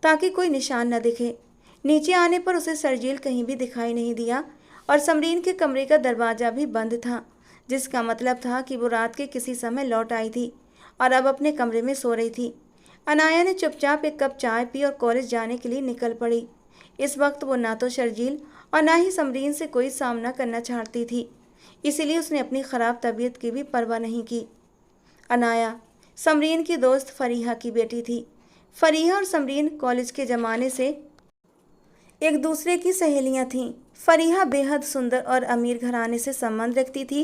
ताकि कोई निशान न दिखे। नीचे आने पर उसे शर्जील कहीं भी दिखाई नहीं दिया और समरीन के कमरे का दरवाज़ा भी बंद था, जिसका मतलब था कि वो रात के किसी समय लौट आई थी और अब अपने कमरे में सो रही थी। अनाया ने चुपचाप एक कप चाय पी और कॉलेज जाने के लिए निकल पड़ी। इस वक्त वो ना तो शर्जील और ना ही समरीन से कोई सामना करना चाहती थी, इसीलिए उसने अपनी ख़राब तबीयत की भी परवाह नहीं की। अनाया समरीन की दोस्त फरीहा की बेटी थी। फरीहा और समरीन कॉलेज के ज़माने से एक दूसरे की सहेलियां थीं। फरीहा बेहद सुंदर और अमीर घराने से संबंध रखती थी,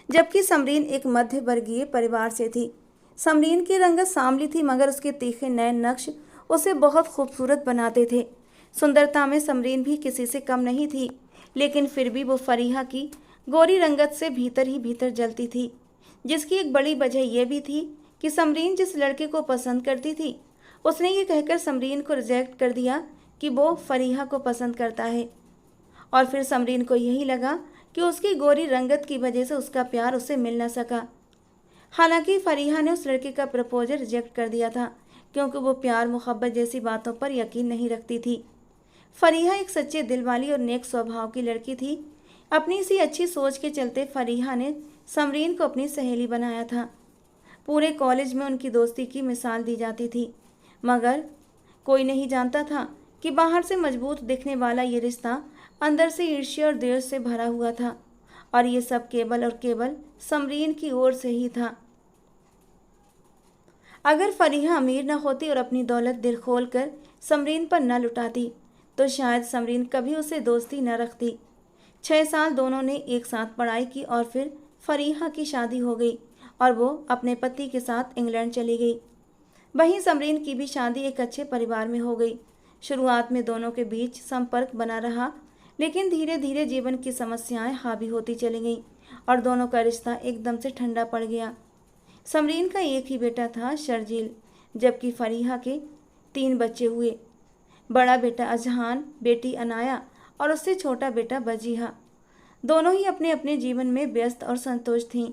जबकि समरीन एक मध्य वर्गीय परिवार से थी। समरीन की रंगत सांवली थी, मगर उसके तीखे नैन नक्श उसे बहुत खूबसूरत बनाते थे। सुंदरता में समरीन भी किसी से कम नहीं थी, लेकिन फिर भी वो फरीहा की गोरी रंगत से भीतर ही भीतर जलती थी, जिसकी एक बड़ी वजह यह भी थी कि समरीन जिस लड़के को पसंद करती थी उसने ये कहकर समरीन को रिजेक्ट कर दिया कि वो फरीहा को पसंद करता है। और फिर समरीन को यही लगा कि उसकी गोरी रंगत की वजह से उसका प्यार उसे मिल न सका। हालांकि फरीहा ने उस लड़के का प्रपोजल रिजेक्ट कर दिया था, क्योंकि वो प्यार मोहब्बत जैसी बातों पर यकीन नहीं रखती थी। फरीहा एक सच्चे दिल वाली और नेक स्वभाव की लड़की थी। अपनी इसी अच्छी सोच के चलते फरीहा ने समरीन को अपनी सहेली बनाया था। पूरे कॉलेज में उनकी दोस्ती की मिसाल दी जाती थी, मगर कोई नहीं जानता था कि बाहर से मजबूत दिखने वाला ये रिश्ता अंदर से ईर्ष्या और द्वेष से भरा हुआ था, और ये सब केवल और केवल समरीन की ओर से ही था। अगर फरीहा अमीर न होती और अपनी दौलत दिल खोल कर समरीन पर न लुटाती तो शायद समरीन कभी उसे दोस्ती न रखती। 6 साल दोनों ने एक साथ पढ़ाई की और फिर फरीहा की शादी हो गई और वो अपने पति के साथ इंग्लैंड चली गई। वहीं समरीन की भी शादी एक अच्छे परिवार में हो गई। शुरुआत में दोनों के बीच संपर्क बना रहा, लेकिन धीरे धीरे जीवन की समस्याएं हावी होती चली गईं और दोनों का रिश्ता एकदम से ठंडा पड़ गया। समरीन का एक ही बेटा था, शर्जील, जबकि फरीहा के 3 बच्चे हुए। बड़ा बेटा अजहान, बेटी अनाया और उससे छोटा बेटा बजीहा। दोनों ही अपने अपने जीवन में व्यस्त और संतुष्ट थीं।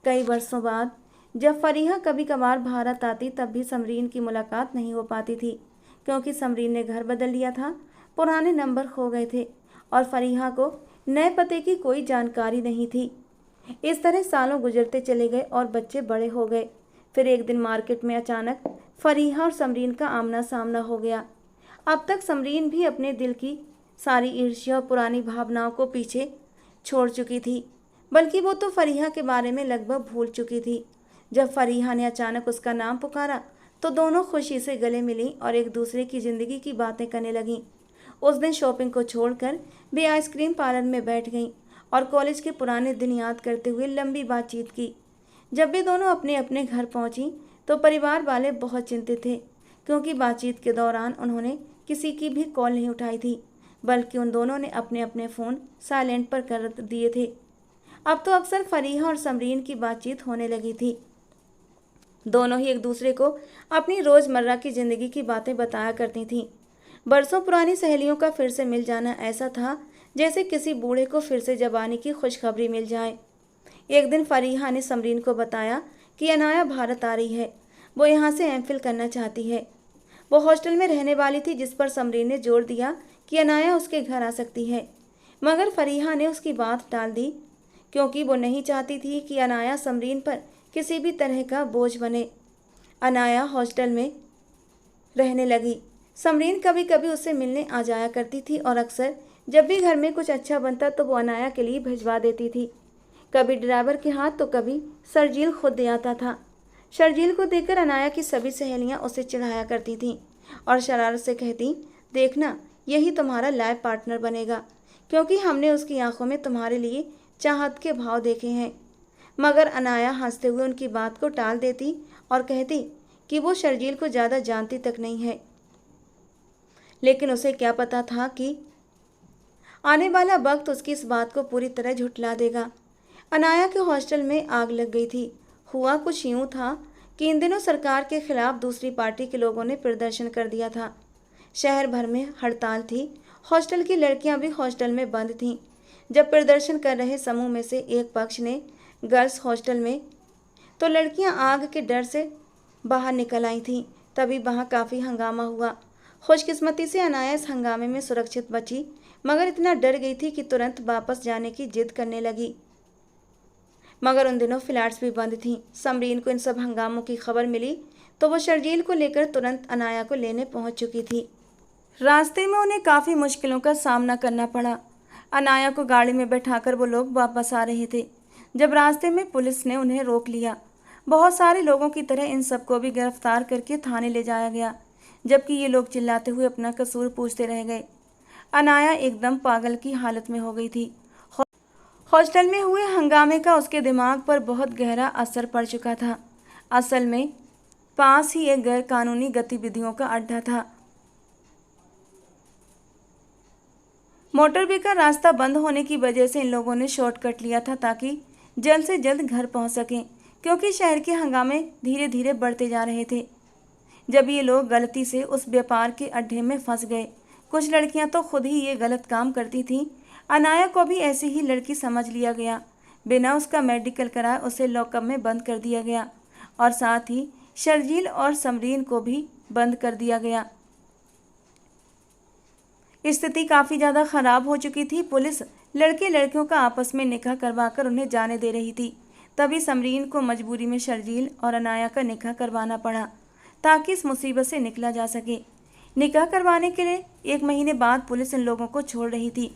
कई वर्षों बाद जब फरीहा कभी कभार भारत आती तब भी समरीन की मुलाकात नहीं हो पाती थी, क्योंकि समरीन ने घर बदल लिया था, पुराने नंबर खो गए थे और फरीहा को नए पते की कोई जानकारी नहीं थी। इस तरह सालों गुजरते चले गए और बच्चे बड़े हो गए। फिर एक दिन मार्केट में अचानक फरीहा और समरीन का आमना सामना हो गया। अब तक समरीन भी अपने दिल की सारी ईर्ष्या और पुरानी भावनाओं को पीछे छोड़ चुकी थी, बल्कि वो तो फरीहा के बारे में लगभग भूल चुकी थी। जब फरीहा ने अचानक उसका नाम पुकारा तो दोनों खुशी से गले मिली और एक दूसरे की ज़िंदगी की बातें करने लगीं। उस दिन शॉपिंग को छोड़कर वे आइसक्रीम पार्लर में बैठ गईं और कॉलेज के पुराने दिन याद करते हुए लंबी बातचीत की। जब वे दोनों अपने अपने घर पहुंची तो परिवार वाले बहुत चिंतित थे, क्योंकि बातचीत के दौरान उन्होंने किसी की भी कॉल नहीं उठाई थी, बल्कि उन दोनों ने अपने अपने फ़ोन साइलेंट पर कर दिए थे। अब तो अक्सर फरीहा और समरीन की बातचीत होने लगी थी। दोनों ही एक दूसरे को अपनी रोज़मर्रा की ज़िंदगी की बातें बताया करती थीं। बरसों पुरानी सहेलियों का फिर से मिल जाना ऐसा था जैसे किसी बूढ़े को फिर से जवानी की खुशखबरी मिल जाए। एक दिन फरीहा ने समरीन को बताया कि अनाया भारत आ रही है, वो यहाँ से एमफिल करना चाहती है। वो हॉस्टल में रहने वाली थी, जिस पर समरीन ने जोर दिया कि अनाया उसके घर आ सकती है। मगर फरीहा ने उसकी बात टाल दी, क्योंकि वो नहीं चाहती थी कि अनाया समरीन पर किसी भी तरह का बोझ बने। अनाया हॉस्टल में रहने लगी। समरीन कभी कभी उससे मिलने आ जाया करती थी और अक्सर जब भी घर में कुछ अच्छा बनता तो वो अनाया के लिए भिजवा देती थी, कभी ड्राइवर के हाथ तो कभी शर्जील खुद दे आता था। शर्जील को देखकर अनाया की सभी सहेलियां उसे चिढ़ाया करती थीं और शरारत से कहती, देखना यही तुम्हारा लाइफ पार्टनर बनेगा, क्योंकि हमने उसकी आंखों में तुम्हारे लिए चाहत के भाव देखे हैं। मगर अनाया हंसते हुए उनकी बात को टाल देती और कहती कि वो शर्जील को ज़्यादा जानती तक नहीं है। लेकिन उसे क्या पता था कि आने वाला वक्त उसकी इस बात को पूरी तरह झुठला देगा। अनाया के हॉस्टल में आग लग गई थी। हुआ कुछ यूँ था कि इन दिनों सरकार के खिलाफ दूसरी पार्टी के लोगों ने प्रदर्शन कर दिया था। शहर भर में हड़ताल थी। हॉस्टल की लड़कियां भी हॉस्टल में बंद थीं। जब प्रदर्शन कर रहे समूह में से एक पक्ष ने गर्ल्स हॉस्टल में, तो लड़कियां आग के डर से बाहर निकल आई थीं। तभी वहाँ काफ़ी हंगामा हुआ। खुशकिस्मती से अनाया इस हंगामे में सुरक्षित बची, मगर इतना डर गई थी कि तुरंत वापस जाने की जिद करने लगी। मगर उन दिनों फ्लैट्स भी बंद थीं। समरीन को इन सब हंगामों की खबर मिली तो वो शर्जील को लेकर तुरंत अनाया को लेने पहुंच चुकी थी। रास्ते में उन्हें काफ़ी मुश्किलों का सामना करना पड़ा। अनाया को गाड़ी में बैठाकर वो लोग वापस आ रहे थे जब रास्ते में पुलिस ने उन्हें रोक लिया। बहुत सारे लोगों की तरह इन सबको भी गिरफ्तार करके थाने ले जाया गया, जबकि ये लोग चिल्लाते हुए अपना कसूर पूछते रह गए। अनाया एकदम पागल की हालत में हो गई थी। हॉस्टल में हुए हंगामे का उसके दिमाग पर बहुत गहरा असर पड़ चुका था। असल में पास ही एक गैर कानूनी गतिविधियों का अड्डा था। मोटरवे का रास्ता बंद होने की वजह से इन लोगों ने शॉर्टकट लिया था ताकि जल्द से जल्द घर पहुंच सकें, क्योंकि शहर के हंगामे धीरे धीरे बढ़ते जा रहे थे। जब ये लोग गलती से उस व्यापार के अड्डे में फंस गए। कुछ लड़कियां तो खुद ही ये गलत काम करती थीं। अनाया को भी ऐसी ही लड़की समझ लिया गया। बिना उसका मेडिकल कराए उसे लॉकअप में बंद कर दिया गया और साथ ही शर्जील और समरीन को भी बंद कर दिया गया। स्थिति काफ़ी ज़्यादा ख़राब हो चुकी थी। पुलिस लड़के लड़कियों का आपस में निकाह करवाकर उन्हें जाने दे रही थी। तभी समरीन को मजबूरी में शर्जील और अनाया का निकाह करवाना पड़ा ताकि इस मुसीबत से निकला जा सके। निकाह करवाने के लिए 1 महीने बाद पुलिस इन लोगों को छोड़ रही थी।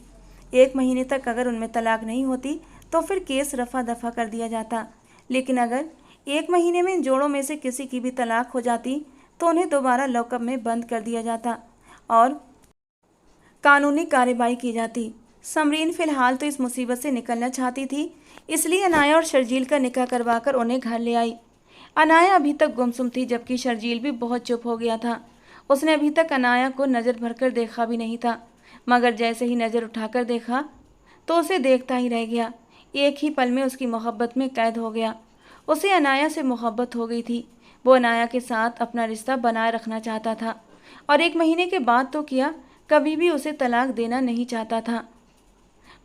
1 महीने तक अगर उनमें तलाक नहीं होती तो फिर केस रफा दफा कर दिया जाता, लेकिन अगर 1 महीने में इन जोड़ों में से किसी की भी तलाक हो जाती तो उन्हें दोबारा लॉकअप में बंद कर दिया जाता और कानूनी कार्रवाई की जाती। समरीन फिलहाल तो इस मुसीबत से निकलना चाहती थी, इसलिए अनाया और शर्जील का निकाह करवाकर उन्हें घर ले आई। अनाया अभी तक गुमसुम थी, जबकि शर्जील भी बहुत चुप हो गया था। उसने अभी तक अनाया को नज़र भरकर देखा भी नहीं था, मगर जैसे ही नज़र उठाकर देखा तो उसे देखता ही रह गया। एक ही पल में उसकी मोहब्बत में कैद हो गया। उसे अनाया से मोहब्बत हो गई थी। वो अनाया के साथ अपना रिश्ता बनाए रखना चाहता था और 1 महीने के बाद तो क्या, कभी भी उसे तलाक देना नहीं चाहता था।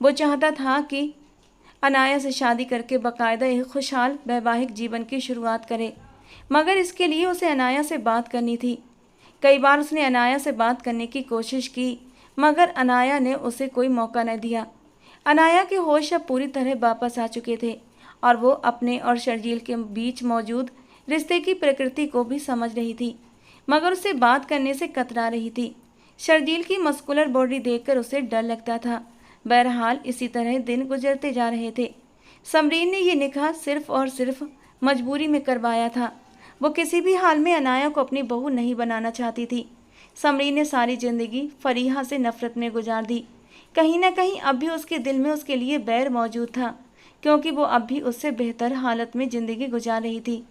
वो चाहता था कि अनाया से शादी करके बाकायदा एक खुशहाल वैवाहिक जीवन की शुरुआत करे, मगर इसके लिए उसे अनाया से बात करनी थी। कई बार उसने अनाया से बात करने की कोशिश की, मगर अनाया ने उसे कोई मौका न दिया। अनाया के होश अब पूरी तरह वापस आ चुके थे और वो अपने और शर्जील के बीच मौजूद रिश्ते की प्रकृति को भी समझ रही थी, मगर उससे बात करने से कतरा रही थी। शर्जील की मस्कुलर बॉडी देखकर उसे डर लगता था। बहरहाल इसी तरह दिन गुजरते जा रहे थे। समरीन ने ये निकाह सिर्फ और सिर्फ मजबूरी में करवाया था। वो किसी भी हाल में अनाया को अपनी बहू नहीं बनाना चाहती थी। समरीन ने सारी जिंदगी फरीहा से नफरत में गुजार दी। कहीं ना कहीं अब भी उसके दिल में उसके लिए बैर मौजूद था, क्योंकि वो अब भी उससे बेहतर हालत में ज़िंदगी गुजार रही थी।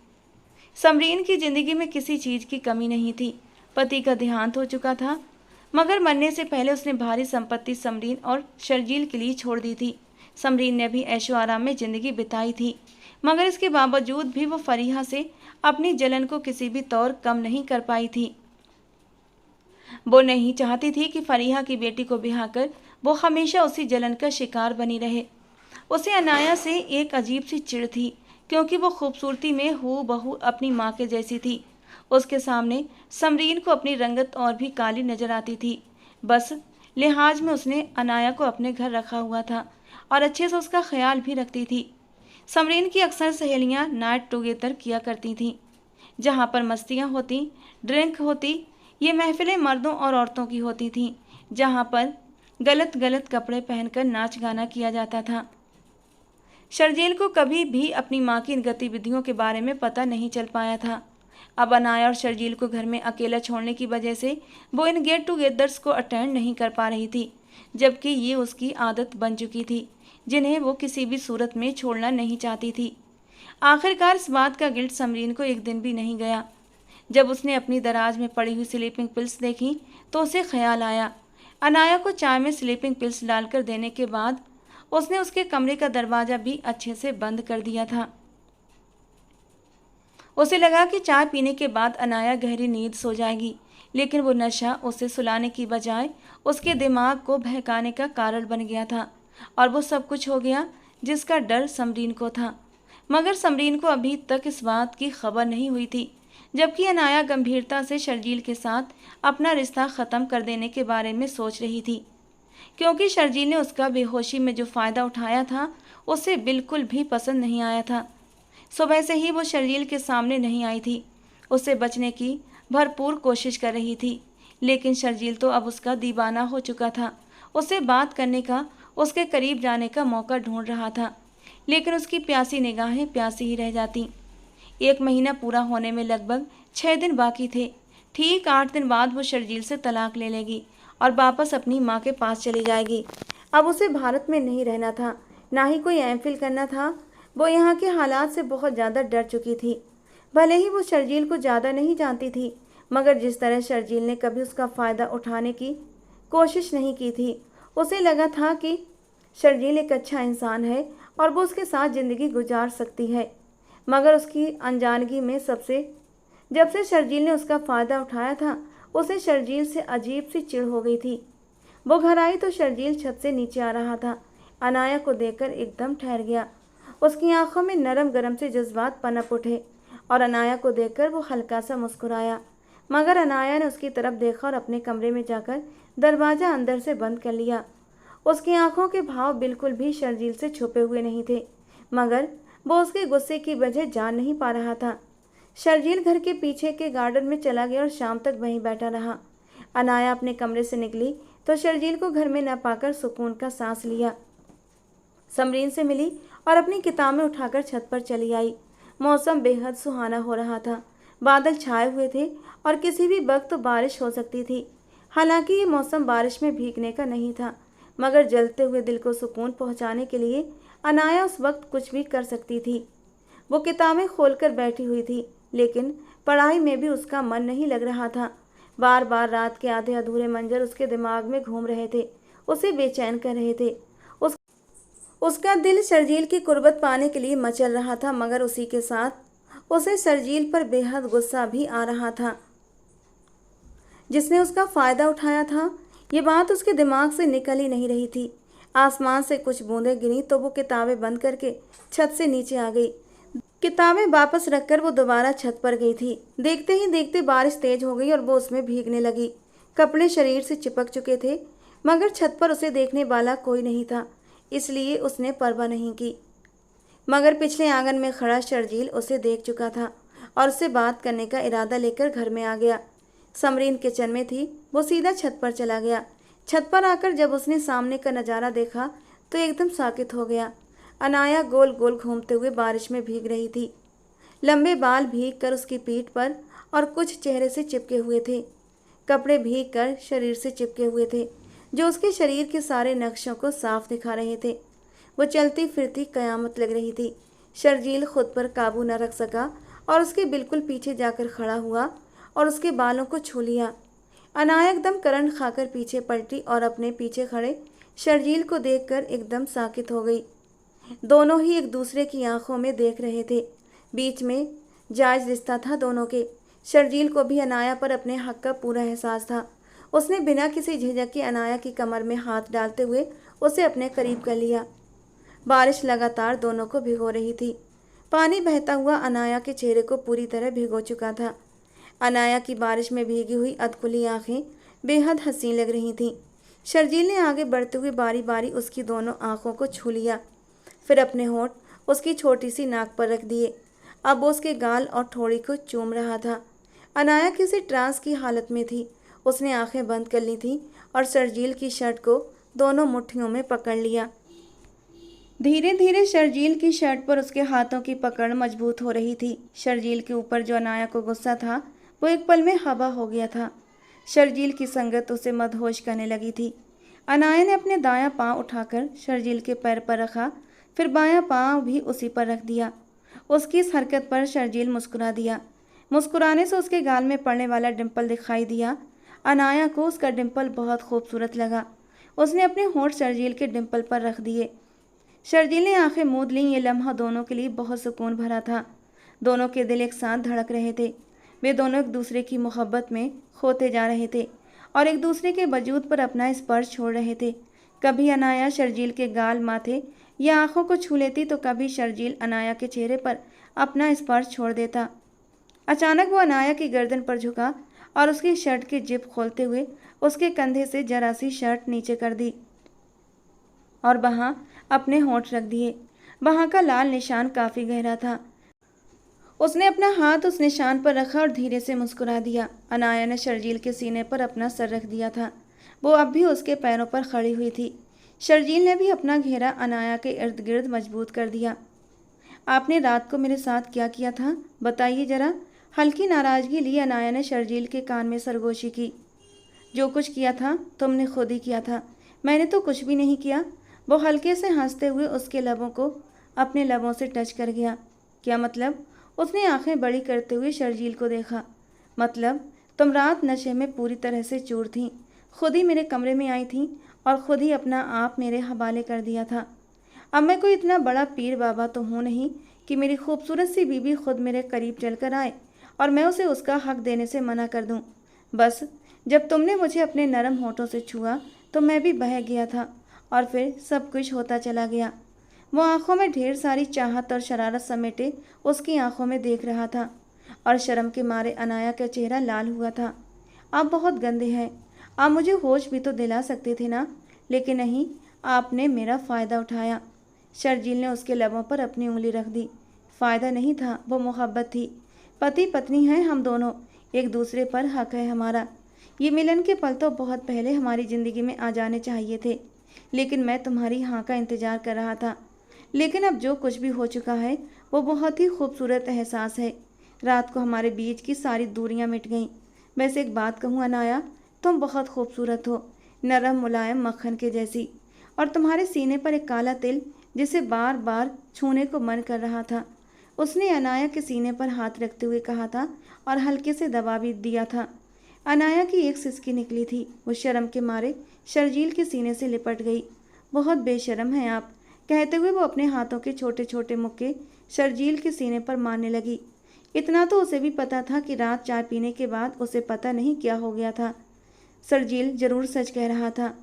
समरीन की ज़िंदगी में किसी चीज़ की कमी नहीं थी। पति का देहांत हो चुका था, मगर मरने से पहले उसने भारी संपत्ति समरीन और शर्जील के लिए छोड़ दी थी। समरीन ने भी ऐशो आराम में ज़िंदगी बिताई थी, मगर इसके बावजूद भी वो फरीहा से अपनी जलन को किसी भी तौर कम नहीं कर पाई थी। वो नहीं चाहती थी कि फरीहा की बेटी को ब्याहकर वो हमेशा उसी जलन का शिकार बनी रहे। उसे अनाया से एक अजीब सी चिढ़ थी, क्योंकि वो खूबसूरती में हूबहू अपनी माँ के जैसी थी। उसके सामने समरीन को अपनी रंगत और भी काली नजर आती थी। बस लिहाज में उसने अनाया को अपने घर रखा हुआ था और अच्छे से उसका ख्याल भी रखती थी। समरीन की अक्सर सहेलियां नाइट टुगेदर किया करती थीं, जहां पर मस्तियां होती, ड्रिंक होती। ये महफिलें मर्दों और औरतों की होती थीं, जहां पर गलत गलत कपड़े पहनकर नाच गाना किया जाता था। शर्जील को कभी भी अपनी माँ की इन गतिविधियों के बारे में पता नहीं चल पाया था। अब अनाया और शर्जील को घर में अकेला छोड़ने की वजह से वो इन गेट टुगेदर्स को अटेंड नहीं कर पा रही थी, जबकि ये उसकी आदत बन चुकी थी, जिन्हें वो किसी भी सूरत में छोड़ना नहीं चाहती थी। आखिरकार इस बात का गिल्ट समरीन को एक दिन भी नहीं गया। जब उसने अपनी दराज में पड़ी हुई स्लीपिंग पिल्स देखी तो उसे ख्याल आया। अनाया को चाय में स्लीपिंग पिल्स डालकर देने के बाद उसने उसके कमरे का दरवाज़ा भी अच्छे से बंद कर दिया था। उसे लगा कि चाय पीने के बाद अनाया गहरी नींद सो जाएगी, लेकिन वो नशा उसे सुलाने की बजाय उसके दिमाग को बहकाने का कारण बन गया था और वो सब कुछ हो गया जिसका डर समरीन को था। मगर समरीन को अभी तक इस बात की खबर नहीं हुई थी, जबकि अनाया गंभीरता से शर्जील के साथ अपना रिश्ता ख़त्म कर देने के बारे में सोच रही थी, क्योंकि शर्जील ने उसका बेहोशी में जो फ़ायदा उठाया था उसे बिल्कुल भी पसंद नहीं आया था। सुबह से ही वो शर्जील के सामने नहीं आई थी, उससे बचने की भरपूर कोशिश कर रही थी, लेकिन शर्जील तो अब उसका दीवाना हो चुका था। उससे बात करने का, उसके करीब जाने का मौका ढूंढ रहा था, लेकिन उसकी प्यासी निगाहें प्यासी ही रह जाती। 1 महीना पूरा होने में लगभग 6 दिन बाकी थे। ठीक 8 दिन बाद वो शर्जील से तलाक ले लेगी और वापस अपनी माँ के पास चली जाएगी। अब उसे भारत में नहीं रहना था, ना ही कोई एमफिल करना था। वो यहाँ के हालात से बहुत ज़्यादा डर चुकी थी। भले ही वो शर्जील को ज़्यादा नहीं जानती थी, मगर जिस तरह शर्जील ने कभी उसका फ़ायदा उठाने की कोशिश नहीं की थी, उसे लगा था कि शर्जील एक अच्छा इंसान है और वो उसके साथ ज़िंदगी गुजार सकती है। मगर उसकी अनजानगी में जब से शर्जील ने उसका फ़ायदा उठाया था, उसे शर्जील से अजीब सी चिढ़ हो गई थी। वो घर आई तो शर्जील छत से नीचे आ रहा था। अनाया को देखकर एकदम ठहर गया। उसकी आंखों में नरम गरम से जज्बात पनप उठे और अनाया को देखकर वो हल्का सा मुस्कुराया। मगर अनाया ने उसकी तरफ देखा और अपने कमरे में जाकर दरवाज़ा अंदर से बंद कर लिया। उसकी आंखों के भाव बिल्कुल भी शर्जील से छुपे हुए नहीं थे, मगर वो उसके गुस्से की वजह जान नहीं पा रहा था। शर्जील घर के पीछे के गार्डन में चला गया और शाम तक वहीं बैठा रहा। अनाया अपने कमरे से निकली तो शर्जील को घर में न पाकर सुकून का सांस लिया। समरीन से मिली और अपनी किताबें उठाकर छत पर चली आई। मौसम बेहद सुहाना हो रहा था। बादल छाए हुए थे और किसी भी वक्त तो बारिश हो सकती थी। हालांकि ये मौसम बारिश में भीगने का नहीं था, मगर जलते हुए दिल को सुकून पहुंचाने के लिए अनाया उस वक्त कुछ भी कर सकती थी। वो किताबें खोलकर बैठी हुई थी, लेकिन पढ़ाई में भी उसका मन नहीं लग रहा था। बार बार रात के आधे अधूरे मंजर उसके दिमाग में घूम रहे थे, उसे बेचैन कर रहे थे। उसका दिल शर्जील की कुर्बत पाने के लिए मचल रहा था, मगर उसी के साथ उसे शर्जील पर बेहद गुस्सा भी आ रहा था, जिसने उसका फ़ायदा उठाया था। ये बात उसके दिमाग से निकल ही नहीं रही थी। आसमान से कुछ बूंदें गिरी तो वो किताबें बंद करके छत से नीचे आ गई। किताबें वापस रखकर वो दोबारा छत पर गई थी। देखते ही देखते बारिश तेज हो गई और वो उसमें भीगने लगी। कपड़े शरीर से चिपक चुके थे, मगर छत पर उसे देखने वाला कोई नहीं था, इसलिए उसने परवाह नहीं की। मगर पिछले आंगन में खड़ा शर्जील उसे देख चुका था और उससे बात करने का इरादा लेकर घर में आ गया। समरीन किचन में थी, वो सीधा छत पर चला गया। छत पर आकर जब उसने सामने का नज़ारा देखा तो एकदम साकित हो गया। अनाया गोल गोल घूमते हुए बारिश में भीग रही थी। लंबे बाल भीग कर उसकी पीठ पर और कुछ चेहरे से चिपके हुए थे। कपड़े भीग कर शरीर से चिपके हुए थे, जो उसके शरीर के सारे नक्शों को साफ दिखा रहे थे। वो चलती फिरती कयामत लग रही थी। शर्जील खुद पर काबू न रख सका और उसके बिल्कुल पीछे जाकर खड़ा हुआ और उसके बालों को छू लिया। अनाया एकदम करंट खाकर पीछे पलटी और अपने पीछे खड़े शर्जील को देखकर एकदम साकित हो गई। दोनों ही एक दूसरे की आंखों में देख रहे थे। बीच में जायज़ रिश्ता था दोनों के। शर्जील को भी अनाया पर अपने हक का पूरा एहसास था। उसने बिना किसी झिझक के अनाया की कमर में हाथ डालते हुए उसे अपने करीब कर लिया। बारिश लगातार दोनों को भिगो रही थी। पानी बहता हुआ अनाया के चेहरे को पूरी तरह भिगो चुका था। अनाया की बारिश में भीगी हुई अधखुली आंखें बेहद हसीन लग रही थीं। शर्जील ने आगे बढ़ते हुए बारी बारी उसकी दोनों आंखों को छू लिया, फिर अपने होंठ उसकी छोटी सी नाक पर रख दिए। अब वो उसके गाल और ठोड़ी को चूम रहा था। अनाया किसी ट्रांस की हालत में थी। उसने आंखें बंद कर ली थीं और शर्जील की शर्ट को दोनों मुट्ठियों में पकड़ लिया। धीरे धीरे शर्जील की शर्ट पर उसके हाथों की पकड़ मजबूत हो रही थी। शर्जील के ऊपर जो अनाया को गुस्सा था वो एक पल में हवा हो गया था। शर्जील की संगत उसे मदहोश करने लगी थी। अनाया ने अपने दायां पांव उठाकर शर्जील के पैर पर रखा, फिर बायां पांव भी उसी पर रख दिया। उसकी इस हरकत पर शर्जील मुस्कुरा दिया। मुस्कुराने से उसके गाल में पड़ने वाला डिंपल दिखाई दिया। अनाया को उसका डिंपल बहुत खूबसूरत लगा। उसने अपने होंठ शर्जील के डिंपल पर रख दिए। शर्जील ने आंखें मूंद लीं। ये लम्हा दोनों के लिए बहुत सुकून भरा था। दोनों के दिल एक साथ धड़क रहे थे। वे दोनों एक दूसरे की मोहब्बत में खोते जा रहे थे और एक दूसरे के वजूद पर अपना स्पर्श छोड़ रहे थे। कभी अनाया शर्जील के गाल, माथे या आंखों को छू लेती तो कभी शर्जील अनाया के चेहरे पर अपना स्पर्श छोड़ देता। अचानक वो अनाया की गर्दन पर झुका और उसकी शर्ट की जिप खोलते हुए उसके कंधे से जरा सी शर्ट नीचे कर दी और वहां अपने होंठ रख दिए। वहां का लाल निशान काफी गहरा था। उसने अपना हाथ उस निशान पर रखा और धीरे से मुस्कुरा दिया। अनाया ने शर्जील के सीने पर अपना सर रख दिया था। वो अब भी उसके पैरों पर खड़ी हुई थी। शर्जील ने भी अपना घेरा अनाया के इर्द गिर्द मजबूत कर दिया। आपने रात को मेरे साथ क्या किया था, बताइए जरा। हल्की नाराजगी लिए अनाया ने शर्जील के कान में सरगोशी की। जो कुछ किया था तुमने खुद ही किया था, मैंने तो कुछ भी नहीं किया। वो हल्के से हंसते हुए उसके लबों को अपने लबों से टच कर गया। क्या मतलब? उसने आंखें बड़ी करते हुए शर्जील को देखा। मतलब तुम रात नशे में पूरी तरह से चूर थीं, खुद ही मेरे कमरे में आई थीं और खुद ही अपना आप मेरे हवाले कर दिया था। अब मैं कोई इतना बड़ा पीर बाबा तो हूँ नहीं कि मेरी खूबसूरत सी बीबी खुद मेरे करीब चलकर आए और मैं उसे उसका हक देने से मना कर दूँ। बस जब तुमने मुझे अपने नरम होठों से छुआ तो मैं भी बह गया था और फिर सब कुछ होता चला गया। वो आंखों में ढेर सारी चाहत और शरारत समेटे उसकी आंखों में देख रहा था और शर्म के मारे अनाया का चेहरा लाल हुआ था। आप बहुत गंदे हैं, आप मुझे होश भी तो दिला सकते थे ना, लेकिन नहीं, आपने मेरा फ़ायदा उठाया। शर्जील ने उसके लबों पर अपनी उंगली रख दी। फ़ायदा नहीं था, वो मोहब्बत थी। पति पत्नी हैं हम दोनों, एक दूसरे पर हक है हमारा। ये मिलन के पल तो बहुत पहले हमारी ज़िंदगी में आ जाने चाहिए थे, लेकिन मैं तुम्हारी हाँ का इंतज़ार कर रहा था। लेकिन अब जो कुछ भी हो चुका है वो बहुत ही खूबसूरत एहसास है। रात को हमारे बीच की सारी दूरियां मिट गईं। वैसे एक बात कहूँ अनाया, तुम बहुत खूबसूरत हो, नरम मुलायम मक्खन के जैसी, और तुम्हारे सीने पर एक काला तिल जिसे बार बार छूने को मन कर रहा था। उसने अनाया के सीने पर हाथ रखते हुए कहा था और हल्के से दबा भी दिया था। अनाया की एक सिसकी निकली थी। वो शर्म के मारे शर्जील के सीने से लिपट गई। बहुत बेशर्म हैं आप, कहते हुए वो अपने हाथों के छोटे छोटे मुक्के शर्जील के सीने पर मारने लगी। इतना तो उसे भी पता था कि रात चाय पीने के बाद उसे पता नहीं क्या हो गया था। शर्जील जरूर सच कह रहा था।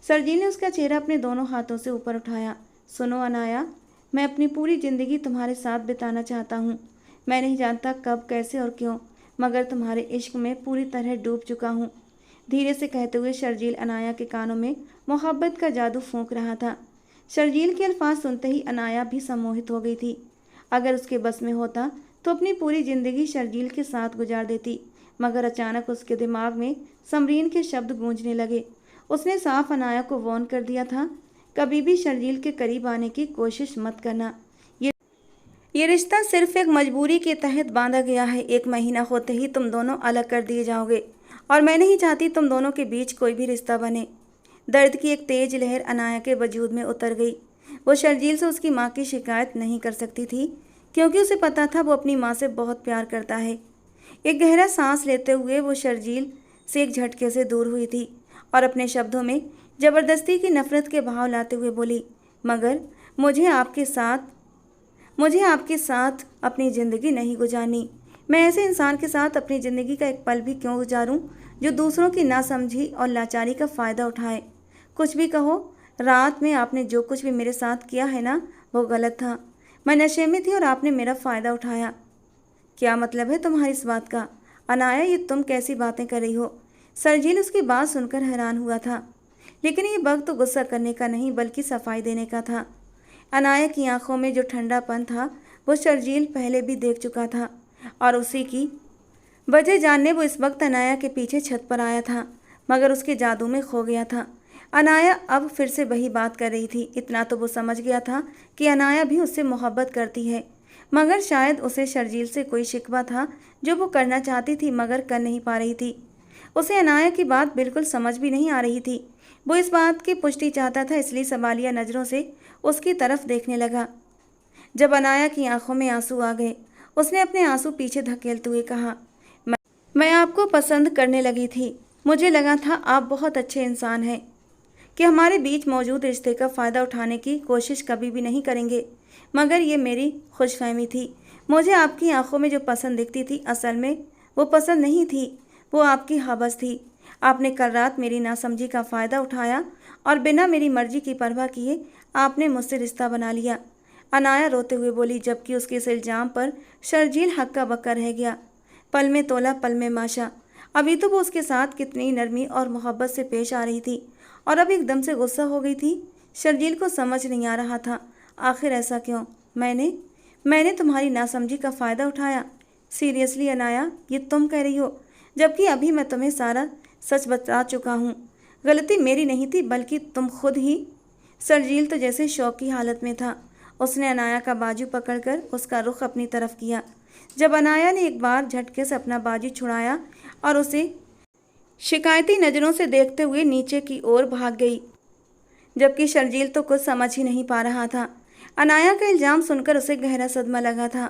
शर्जील ने उसका चेहरा अपने दोनों हाथों से ऊपर उठाया। सुनो अनाया, मैं अपनी पूरी ज़िंदगी तुम्हारे साथ बिताना चाहता हूँ। मैं नहीं जानता कब, कैसे और क्यों, मगर तुम्हारे इश्क में पूरी तरह डूब चुका हूँ। धीरे से कहते हुए शर्जील अनाया के कानों में मोहब्बत का जादू फूंक रहा था। शर्जील के अल्फाज सुनते ही अनाया भी सम्मोहित हो गई थी। अगर उसके बस में होता तो अपनी पूरी ज़िंदगी शर्जील के साथ गुजार देती, मगर अचानक उसके दिमाग में समरीन के शब्द गूंजने लगे। उसने साफ अनाया को वार्न कर दिया था, कभी भी शर्जील के करीब आने की कोशिश मत करना। ये रिश्ता सिर्फ एक मजबूरी के तहत बांधा गया है। 1 महीना होते ही तुम दोनों अलग कर दिए जाओगे और मैं नहीं चाहती तुम दोनों के बीच कोई भी रिश्ता बने। दर्द की एक तेज लहर अनाया के वजूद में उतर गई। वो शर्जील से उसकी माँ की शिकायत नहीं कर सकती थी, क्योंकि उसे पता था वो अपनी माँ से बहुत प्यार करता है। एक गहरा सांस लेते हुए वो शर्जील से एक झटके से दूर हुई थी और अपने शब्दों में ज़बरदस्ती की नफरत के भाव लाते हुए बोली, मगर मुझे आपके साथ अपनी ज़िंदगी नहीं गुजारनी। मैं ऐसे इंसान के साथ अपनी ज़िंदगी का एक पल भी क्यों गुजारूं जो दूसरों की नासमझी और लाचारी का फ़ायदा उठाए। कुछ भी कहो, रात में आपने जो कुछ भी मेरे साथ किया है ना, वो गलत था। मैं नशे में थी और आपने मेरा फ़ायदा उठाया। क्या मतलब है तुम्हारी इस बात का? अनाया, ये तुम कैसी बातें कर रही हो? शर्जील उसकी बात सुनकर हैरान हुआ था। लेकिन ये वक्त तो गुस्सा करने का नहीं बल्कि सफाई देने का था। अनाया की आंखों में जो ठंडापन था वो शर्जील पहले भी देख चुका था और उसी की वजह जानने वो इस वक्त अनाया के पीछे छत पर आया था, मगर उसके जादू में खो गया था। अनाया अब फिर से वही बात कर रही थी। इतना तो वो समझ गया था कि अनाया भी उससे मोहब्बत करती है, मगर शायद उसे शर्जील से कोई शिकवा था जो वो करना चाहती थी मगर कर नहीं पा रही थी। उसे अनाया की बात बिल्कुल समझ भी नहीं आ रही थी। वो इस बात की पुष्टि चाहता था, इसलिए सवालिया नज़रों से उसकी तरफ देखने लगा। जब अनाया की आंखों में आंसू आ गए, उसने अपने आंसू पीछे धकेलते हुए कहा, मैं आपको पसंद करने लगी थी। मुझे लगा था आप बहुत अच्छे इंसान हैं कि हमारे बीच मौजूद रिश्ते का फ़ायदा उठाने की कोशिश कभी भी नहीं करेंगे, मगर ये मेरी खुशफहमी थी। मुझे आपकी आंखों में जो पसंद दिखती थी असल में वो पसंद नहीं थी, वो आपकी हवस थी। आपने कल रात मेरी नासमझी का फ़ायदा उठाया और बिना मेरी मर्जी की परवाह किए आपने मुझसे रिश्ता बना लिया। अनाया रोते हुए बोली, जबकि उसके इस इल्ज़ाम पर शर्जील हक्का बक्का रह गया। पल में तोला पल में माशा। अभी तो वो उसके साथ कितनी नरमी और मोहब्बत से पेश आ रही थी और अब एकदम से गुस्सा हो गई थी। शर्जील को समझ नहीं आ रहा था आखिर ऐसा क्यों। मैंने तुम्हारी नासमझी का फ़ायदा उठाया? सीरियसली अनाया, ये तुम कह रही हो, जबकि अभी मैं तुम्हें सारा सच बता चुका हूँ। गलती मेरी नहीं थी बल्कि तुम खुद ही। शर्जील तो जैसे शौक की हालत में था। उसने अनाया का बाजू पकड़कर उसका रुख अपनी तरफ किया। जब अनाया ने एक बार झटके से अपना बाजू छुड़ाया और उसे शिकायती नज़रों से देखते हुए नीचे की ओर भाग गई, जबकि शर्जील तो कुछ समझ ही नहीं पा रहा था। अनाया का इल्ज़ाम सुनकर उसे गहरा सदमा लगा था।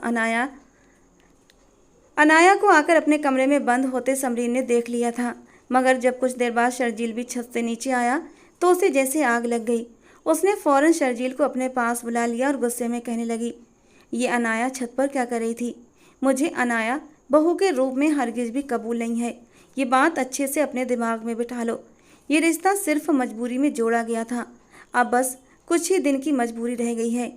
अनाया को आकर अपने कमरे में बंद होते समरीन ने देख लिया था, मगर जब कुछ देर बाद शर्जील भी छत से नीचे आया तो उसे जैसे आग लग गई। उसने फ़ौरन शर्जील को अपने पास बुला लिया और गुस्से में कहने लगी, ये अनाया छत पर क्या कर रही थी? मुझे अनाया बहू के रूप में हरगिज़ भी कबूल नहीं है। ये बात अच्छे से अपने दिमाग में बिठा लो। ये रिश्ता सिर्फ मजबूरी में जोड़ा गया था, अब बस कुछ ही दिन की मजबूरी रह गई है।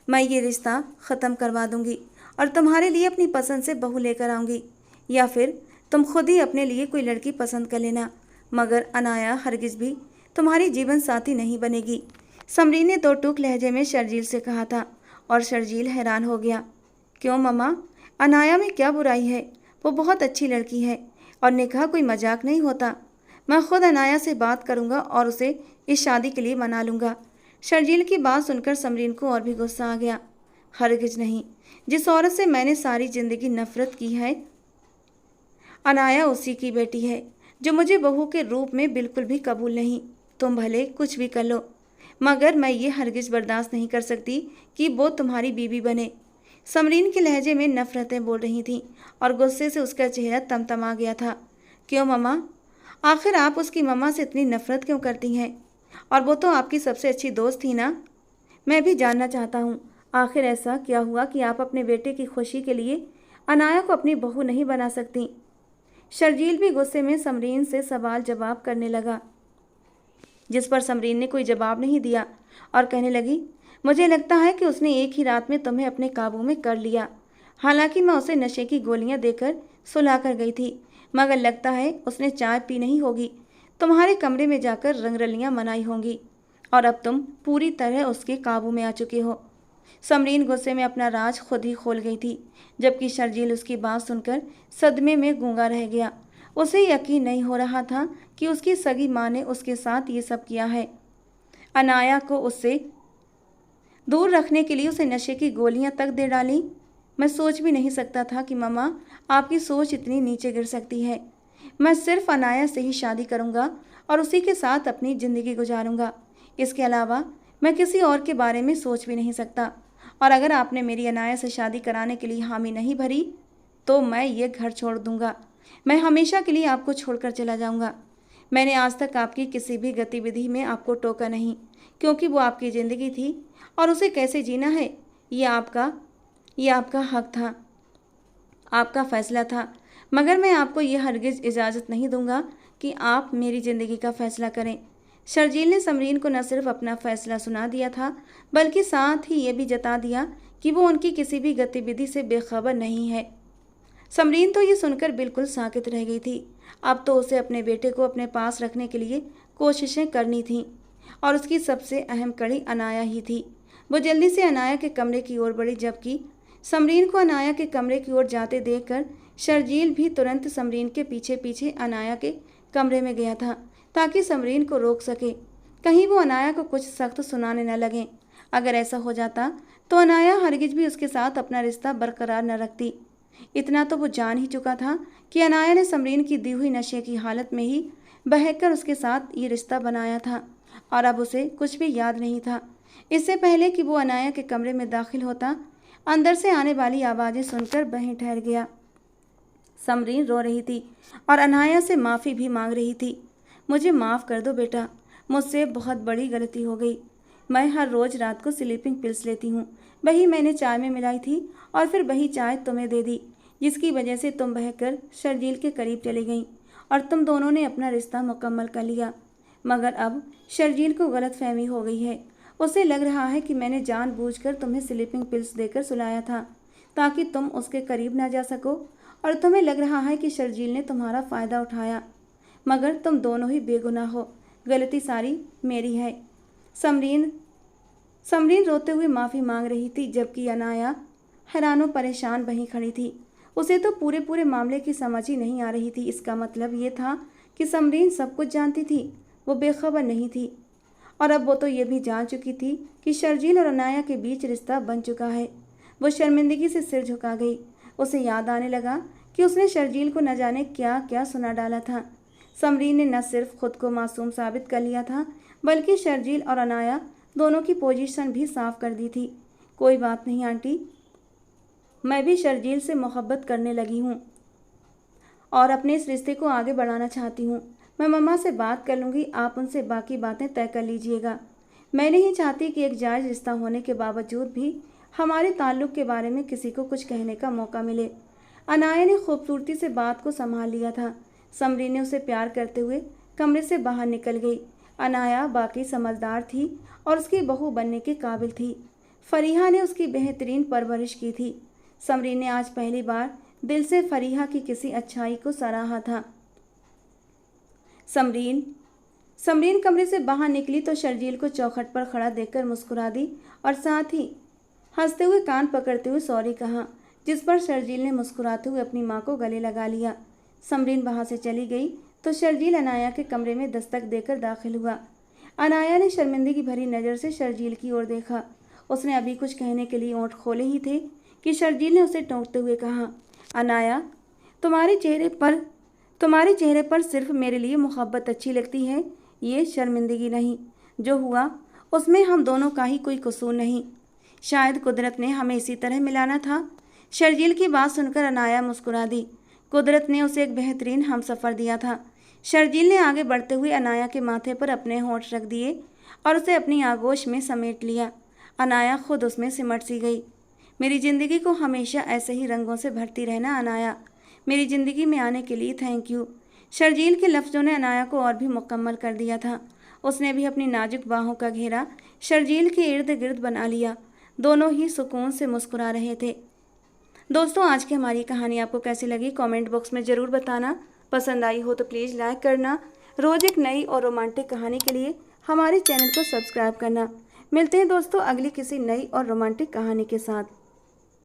मैं ये रिश्ता ख़त्म करवा दूंगी और तुम्हारे लिए अपनी पसंद से बहू लेकर आऊँगी, या फिर तुम खुद ही अपने लिए कोई लड़की पसंद कर लेना, मगर अनाया हरगिज़ भी तुम्हारी जीवन साथी नहीं बनेगी। समरीन ने दो टूक लहजे में शर्जील से कहा था और शर्जील हैरान हो गया। क्यों मम्मा, अनाया में क्या बुराई है? वो बहुत अच्छी लड़की है और निकाह कोई मजाक नहीं होता। मैं खुद अनाया से बात करूंगा और उसे इस शादी के लिए मना लूँगा। शर्जील की बात सुनकर समरीन को और भी गुस्सा आ गया। हरगिज़ नहीं, जिस औरत से मैंने सारी ज़िंदगी नफरत की है, अनाया उसी की बेटी है जो मुझे बहू के रूप में बिल्कुल भी कबूल नहीं। तुम भले कुछ भी कर लो, मगर मैं ये हरगिज़ बर्दाश्त नहीं कर सकती कि वो तुम्हारी बीवी बने। समरीन के लहजे में नफरतें बोल रही थीं और गुस्से से उसका चेहरा तमतमा गया था। क्यों मम्मा, आखिर आप उसकी मम्मा से इतनी नफरत क्यों करती हैं? और वो तो आपकी सबसे अच्छी दोस्त थी ना। मैं भी जानना चाहता हूँ, आखिर ऐसा क्या हुआ कि आप अपने बेटे की खुशी के लिए अनाया को अपनी बहू नहीं बना सकती? शर्जील भी गुस्से में समरीन से सवाल जवाब करने लगा, जिस पर समरीन ने कोई जवाब नहीं दिया और कहने लगी, मुझे लगता है कि उसने एक ही रात में तुम्हें अपने काबू में कर लिया। हालांकि मैं उसे नशे की गोलियां देकर सुला कर गई थी, मगर लगता है उसने चाय पी नहीं होगी, तुम्हारे कमरे में जाकर रंगरलियां मनाई होंगी और अब तुम पूरी तरह उसके काबू में आ चुके हो। समरीन गुस्से में अपना राज खुद ही खोल गई थी, जबकि शर्जील उसकी बात सुनकर सदमे में गूंगा रह गया। उसे यकीन नहीं हो रहा था कि उसकी सगी माँ ने उसके साथ ये सब किया है। अनाया को उससे दूर रखने के लिए उसे नशे की गोलियां तक दे डाली। मैं सोच भी नहीं सकता था कि मम्मा आपकी सोच इतनी नीचे गिर सकती है। मैं सिर्फ अनाया से ही शादी करूंगा और उसी के साथ अपनी ज़िंदगी गुजारूंगा। इसके अलावा मैं किसी और के बारे में सोच भी नहीं सकता। और अगर आपने मेरी अनाया से शादी कराने के लिए हामी नहीं भरी तो मैं ये घर छोड़ दूंगा। मैं हमेशा के लिए आपको छोड़कर चला जाऊंगा। मैंने आज तक आपकी किसी भी गतिविधि में आपको टोका नहीं, क्योंकि वो आपकी ज़िंदगी थी और उसे कैसे जीना है ये आपका हक था, आपका फैसला था। मगर मैं आपको ये हरगिज़ इजाज़त नहीं दूंगा कि आप मेरी ज़िंदगी का फ़ैसला करें। शर्जील ने समरीन को न सिर्फ अपना फ़ैसला सुना दिया था, बल्कि साथ ही ये भी जता दिया कि वो उनकी किसी भी गतिविधि से बेखबर नहीं है। समरीन तो ये सुनकर बिल्कुल साकित रह गई थी। अब तो उसे अपने बेटे को अपने पास रखने के लिए कोशिशें करनी थीं और उसकी सबसे अहम कड़ी अनाया ही थी। वो जल्दी से अनाया के कमरे की ओर बढ़ी, जबकि समरीन को अनाया के कमरे की ओर जाते देखकर शर्जील भी तुरंत समरीन के पीछे पीछे अनाया के कमरे में गया था ताकि समरीन को रोक सके, कहीं वो अनाया को कुछ सख्त सुनाने न लगे। अगर ऐसा हो जाता तो अनाया हरगिज भी उसके साथ अपना रिश्ता बरकरार न रखती। इतना तो वो जान ही चुका था कि अनाया ने समरीन की दी हुई नशे की हालत में ही बहकर उसके साथ ये रिश्ता बनाया था और अब उसे कुछ भी याद नहीं था। इससे पहले कि वो अनाया के कमरे में दाखिल होता, अंदर से आने वाली आवाज़ें सुनकर वहीं ठहर गया। समरीन रो रही थी और अनाया से माफ़ी भी मांग रही थी। मुझे माफ़ कर दो बेटा, मुझसे बहुत बड़ी गलती हो गई। मैं हर रोज़ रात को स्लीपिंग पिल्स लेती हूँ, वही मैंने चाय में मिलाई थी और फिर वही चाय तुम्हें दे दी, जिसकी वजह से तुम बहकर शर्जील के करीब चली गई और तुम दोनों ने अपना रिश्ता मुकम्मल कर लिया। मगर अब शर्जील को गलतफहमी हो गई है। उसे लग रहा है कि मैंने जानबूझकर तुम्हें स्लीपिंग पिल्स देकर सुलाया था ताकि तुम उसके करीब ना जा सको, और तुम्हें लग रहा है कि शर्जील ने तुम्हारा फ़ायदा उठाया, मगर तुम दोनों ही बेगुनाह हो। गलती सारी मेरी है। समरीन रोते हुए माफ़ी मांग रही थी, जबकि अनाया हैरानो परेशान वहीं खड़ी थी। उसे तो पूरे मामले की समझ ही नहीं आ रही थी। इसका मतलब ये था कि समरीन सब कुछ जानती थी, वो बेखबर नहीं थी। और अब वो तो ये भी जान चुकी थी कि शर्जील और अनाया के बीच रिश्ता बन चुका है। वो शर्मिंदगी से सिर झुका गई। उसे याद आने लगा कि उसने शर्जील को न जाने क्या क्या सुना डाला था। समरीन ने न सिर्फ खुद को मासूम साबित कर लिया था, बल्कि शर्जील और अनाया दोनों की पोजीशन भी साफ कर दी थी। कोई बात नहीं आंटी, मैं भी शर्जील से मोहब्बत करने लगी हूँ और अपने इस रिश्ते को आगे बढ़ाना चाहती हूँ। मैं मम्मा से बात कर लूँगी, आप उनसे बाकी बातें तय कर लीजिएगा। मैं नहीं चाहती कि एक जायज़ रिश्ता होने के बावजूद भी हमारे ताल्लुक़ के बारे में किसी को कुछ कहने का मौका मिले। अनाया ने खूबसूरती से बात को संभाल लिया था। समरीन ने उसे प्यार करते हुए कमरे से बाहर निकल गई। अनाया बाकी समझदार थी और उसकी बहू बनने के काबिल थी। फरीहा ने उसकी बेहतरीन परवरिश की थी। समरीन ने आज पहली बार दिल से फरीहा की किसी अच्छाई को सराहा था। समरीन कमरे से बाहर निकली तो शर्जील को चौखट पर खड़ा देखकर मुस्कुरा दी और साथ ही हंसते हुए कान पकड़ते हुए सॉरी कहा, जिस पर शर्जील ने मुस्कुराते हुए अपनी माँ को गले लगा लिया। समरीन वहाँ से चली गई तो शर्जील अनाया के कमरे में दस्तक देकर दाखिल हुआ। अनाया ने शर्मिंदगी भरी नज़र से शर्जील की ओर देखा। उसने अभी कुछ कहने के लिए ओंठ खोले ही थे कि शर्जील ने उसे टोकते हुए कहा, अनाया, तुम्हारे चेहरे पर सिर्फ मेरे लिए मोहब्बत अच्छी लगती है, ये शर्मिंदगी नहीं। जो हुआ उसमें हम दोनों का ही कोई कसूर नहीं। शायद कुदरत ने हमें इसी तरह मिलाना था। शर्जील की बात सुनकर अनाया मुस्कुरा दी। कुदरत ने उसे एक बेहतरीन हमसफ़र दिया था। शर्जील ने आगे बढ़ते हुए अनाया के माथे पर अपने होंठ रख दिए और उसे अपनी आगोश में समेट लिया। अनाया खुद उसमें सिमट सी गई। मेरी ज़िंदगी को हमेशा ऐसे ही रंगों से भरती रहना अनाया। मेरी ज़िंदगी में आने के लिए थैंक यू। शर्जील के लफ्ज़ों ने अनाया को और भी मुकम्मल कर दिया था। उसने भी अपनी नाजुक बाहों का घेरा शर्जील के इर्द गिर्द बना लिया। दोनों ही सुकून से मुस्कुरा रहे थे। दोस्तों, आज की हमारी कहानी आपको कैसी लगी कमेंट बॉक्स में ज़रूर बताना। पसंद आई हो तो प्लीज़ लाइक करना। रोज़ एक नई और रोमांटिक कहानी के लिए हमारे चैनल को सब्सक्राइब करना। मिलते हैं दोस्तों अगली किसी नई और रोमांटिक कहानी के साथ।